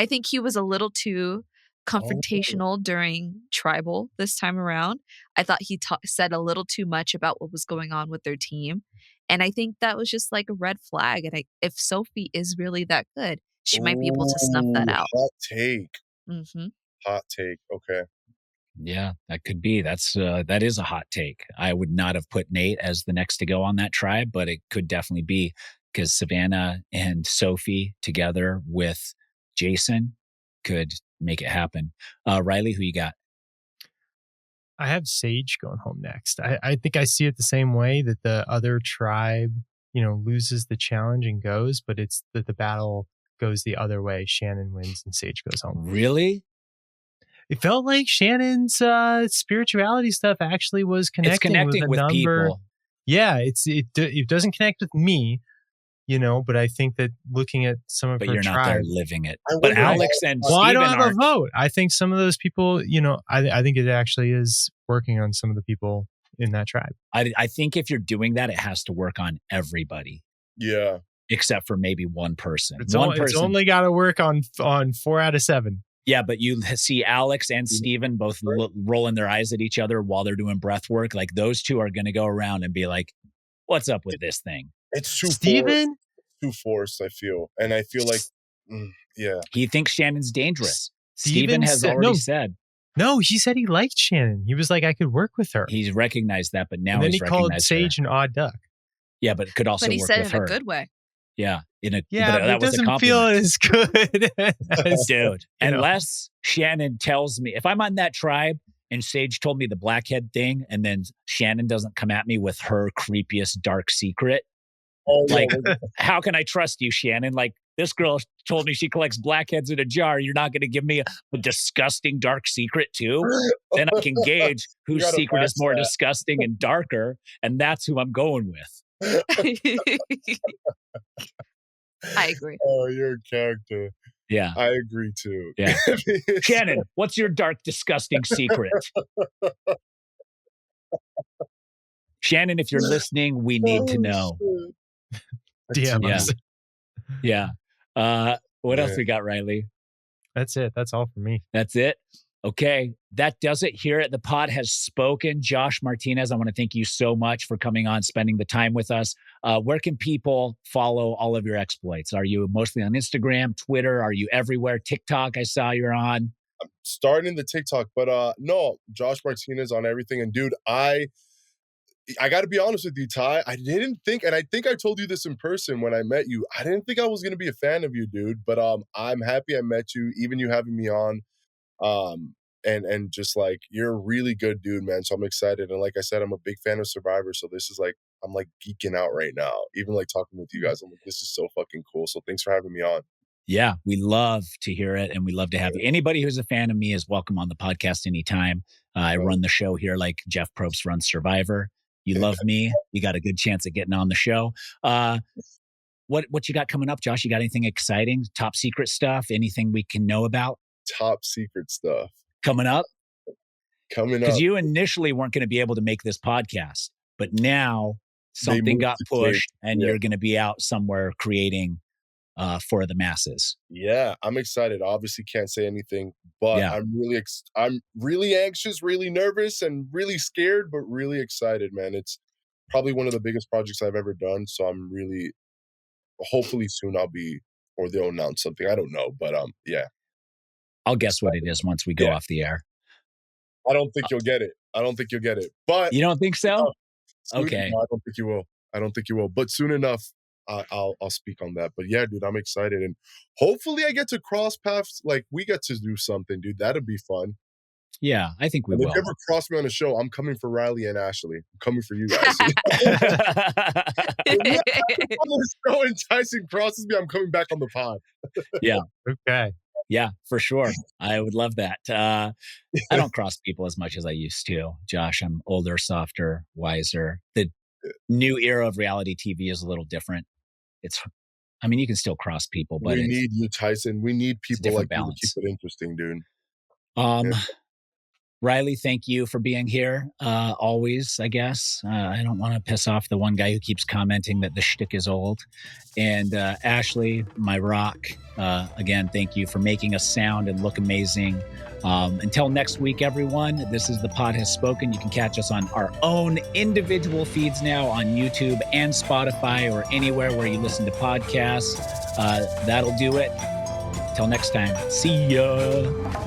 B: think he was a little too confrontational during Tribal this time around. I thought he said a little too much about what was going on with their team. And I think that was just like a red flag. And if Sophie is really that good, she might be able to snuff that out.
D: Hot take. Hot take. Okay.
A: Yeah, that could be. That is a hot take. I would not have put Nate as the next to go on that tribe, but it could definitely be because Savannah and Sophie together with Jason could make it happen. Riley, who you got?
C: I have Sage going home next. I think I see it the same way, that the other tribe, loses the challenge and goes, but it's that the battle goes the other way. Shannon wins and Sage goes home.
A: Really?
C: It felt like Shannon's spirituality stuff actually was connecting, with
A: people.
C: Yeah, it doesn't connect with me, but I think that looking at some of
A: but
C: her
A: you're
C: tribe,
A: not there living it. But Alex and
C: well,
A: Steven
C: I don't have a vote. I think some of those people, I think it actually is working on some of the people in that tribe.
A: I think if you're doing that, it has to work on everybody.
D: Yeah.
A: Except for maybe one person.
C: It's only got to work on 4 out of 7.
A: Yeah, but you see Alex and Steven both rolling their eyes at each other while they're doing breath work. Like those two are going to go around and be like, what's up with this thing?
D: It's too
C: Steven?
D: Too forced, I feel. And I feel like, yeah.
A: He thinks Shannon's dangerous. Steven has already said.
C: No, he said he liked Shannon. He was like, I could work with her.
A: He's recognized that, but now
C: and then
A: he's
C: he called Sage an odd duck.
A: Yeah, but it could also work with her.
B: But he said it in a good way.
A: Yeah.
C: But
A: that was
C: doesn't feel as good.
A: Dude, unless Shannon tells me, if I'm on that tribe and Sage told me the blackhead thing, and then Shannon doesn't come at me with her creepiest dark secret, how can I trust you, Shannon? Like, this girl told me she collects blackheads in a jar. You're not going to give me a disgusting dark secret too? Then I can gauge whose secret is more disgusting and darker, and that's who I'm going with.
B: I agree.
D: Oh, you're a character.
A: Yeah.
D: I agree too.
A: Yeah. Shannon, what's your dark, disgusting secret? Shannon, if you're listening, we need to know.
C: DM us.
A: Yeah. What else we got, Riley?
C: That's it. That's all for me.
A: That's it. Okay. That does it here at The Pod Has Spoken. Josh Martinez, I want to thank you so much for coming on, spending the time with us. Where can people follow all of your exploits? Are you mostly on Instagram, Twitter? Are you everywhere? TikTok, I saw you're on.
D: I'm starting the TikTok, but no, Josh Martinez on everything. And dude, I got to be honest with you, Ty. I didn't think, and I think I told you this in person when I met you, I didn't think I was going to be a fan of you, dude. But I'm happy I met you, even you having me on. And just like, you're a really good dude, man. So I'm excited. And like I said, I'm a big fan of Survivor. So this is like, I'm like geeking out right now. Even like talking with you guys, I'm like, this is so fucking cool. So thanks for having me on. Yeah,
A: we love to hear it, and we love to have you. Anybody who's a fan of me is welcome on the podcast anytime. I run the show here like Jeff Probst runs Survivor. You love me, you got a good chance at getting on the show. What you got coming up, Josh? You got anything exciting? Top secret stuff? Anything we can know about?
D: Top secret stuff.
A: Coming up? Because you
D: up.
A: initially weren't going to be able to make this podcast, but now something got pushed and you're going to be out somewhere creating for the masses.
D: Yeah, I'm excited. Obviously can't say anything, but I'm really anxious, really nervous, and really scared, but really excited, man. It's probably one of the biggest projects I've ever done. So I'm really, hopefully soon or they'll announce something. I don't know, but yeah.
A: I'll guess what it is once we go off the air.
D: I don't think you'll get it. But
A: you don't think so? Okay.
D: No, I don't think you will. But soon enough, I'll speak on that. But yeah, dude, I'm excited, and hopefully I get to cross paths. Like, we get to do something, dude. That'd be fun.
A: Yeah, I think we will.
D: If you ever cross me on a show, I'm coming for Riley and Ashleigh. I'm coming for you guys. On the show and Tyson crosses me, I'm coming back on the pod.
A: Yeah.
C: Okay.
A: Yeah, for sure. I would love that. I don't cross people as much as I used to. Josh, I'm older, softer, wiser. The new era of reality TV is a little different. You can still cross people, but
D: we need you, Tyson. We need people like you to keep it interesting, dude.
A: Riley, thank you for being here. Always, I guess. I don't want to piss off the one guy who keeps commenting that the shtick is old. And Ashleigh, my rock, again, thank you for making us sound and look amazing. Until next week, everyone, this is The Pod Has Spoken. You can catch us on our own individual feeds now on YouTube and Spotify or anywhere where you listen to podcasts. That'll do it. Till next time. See ya.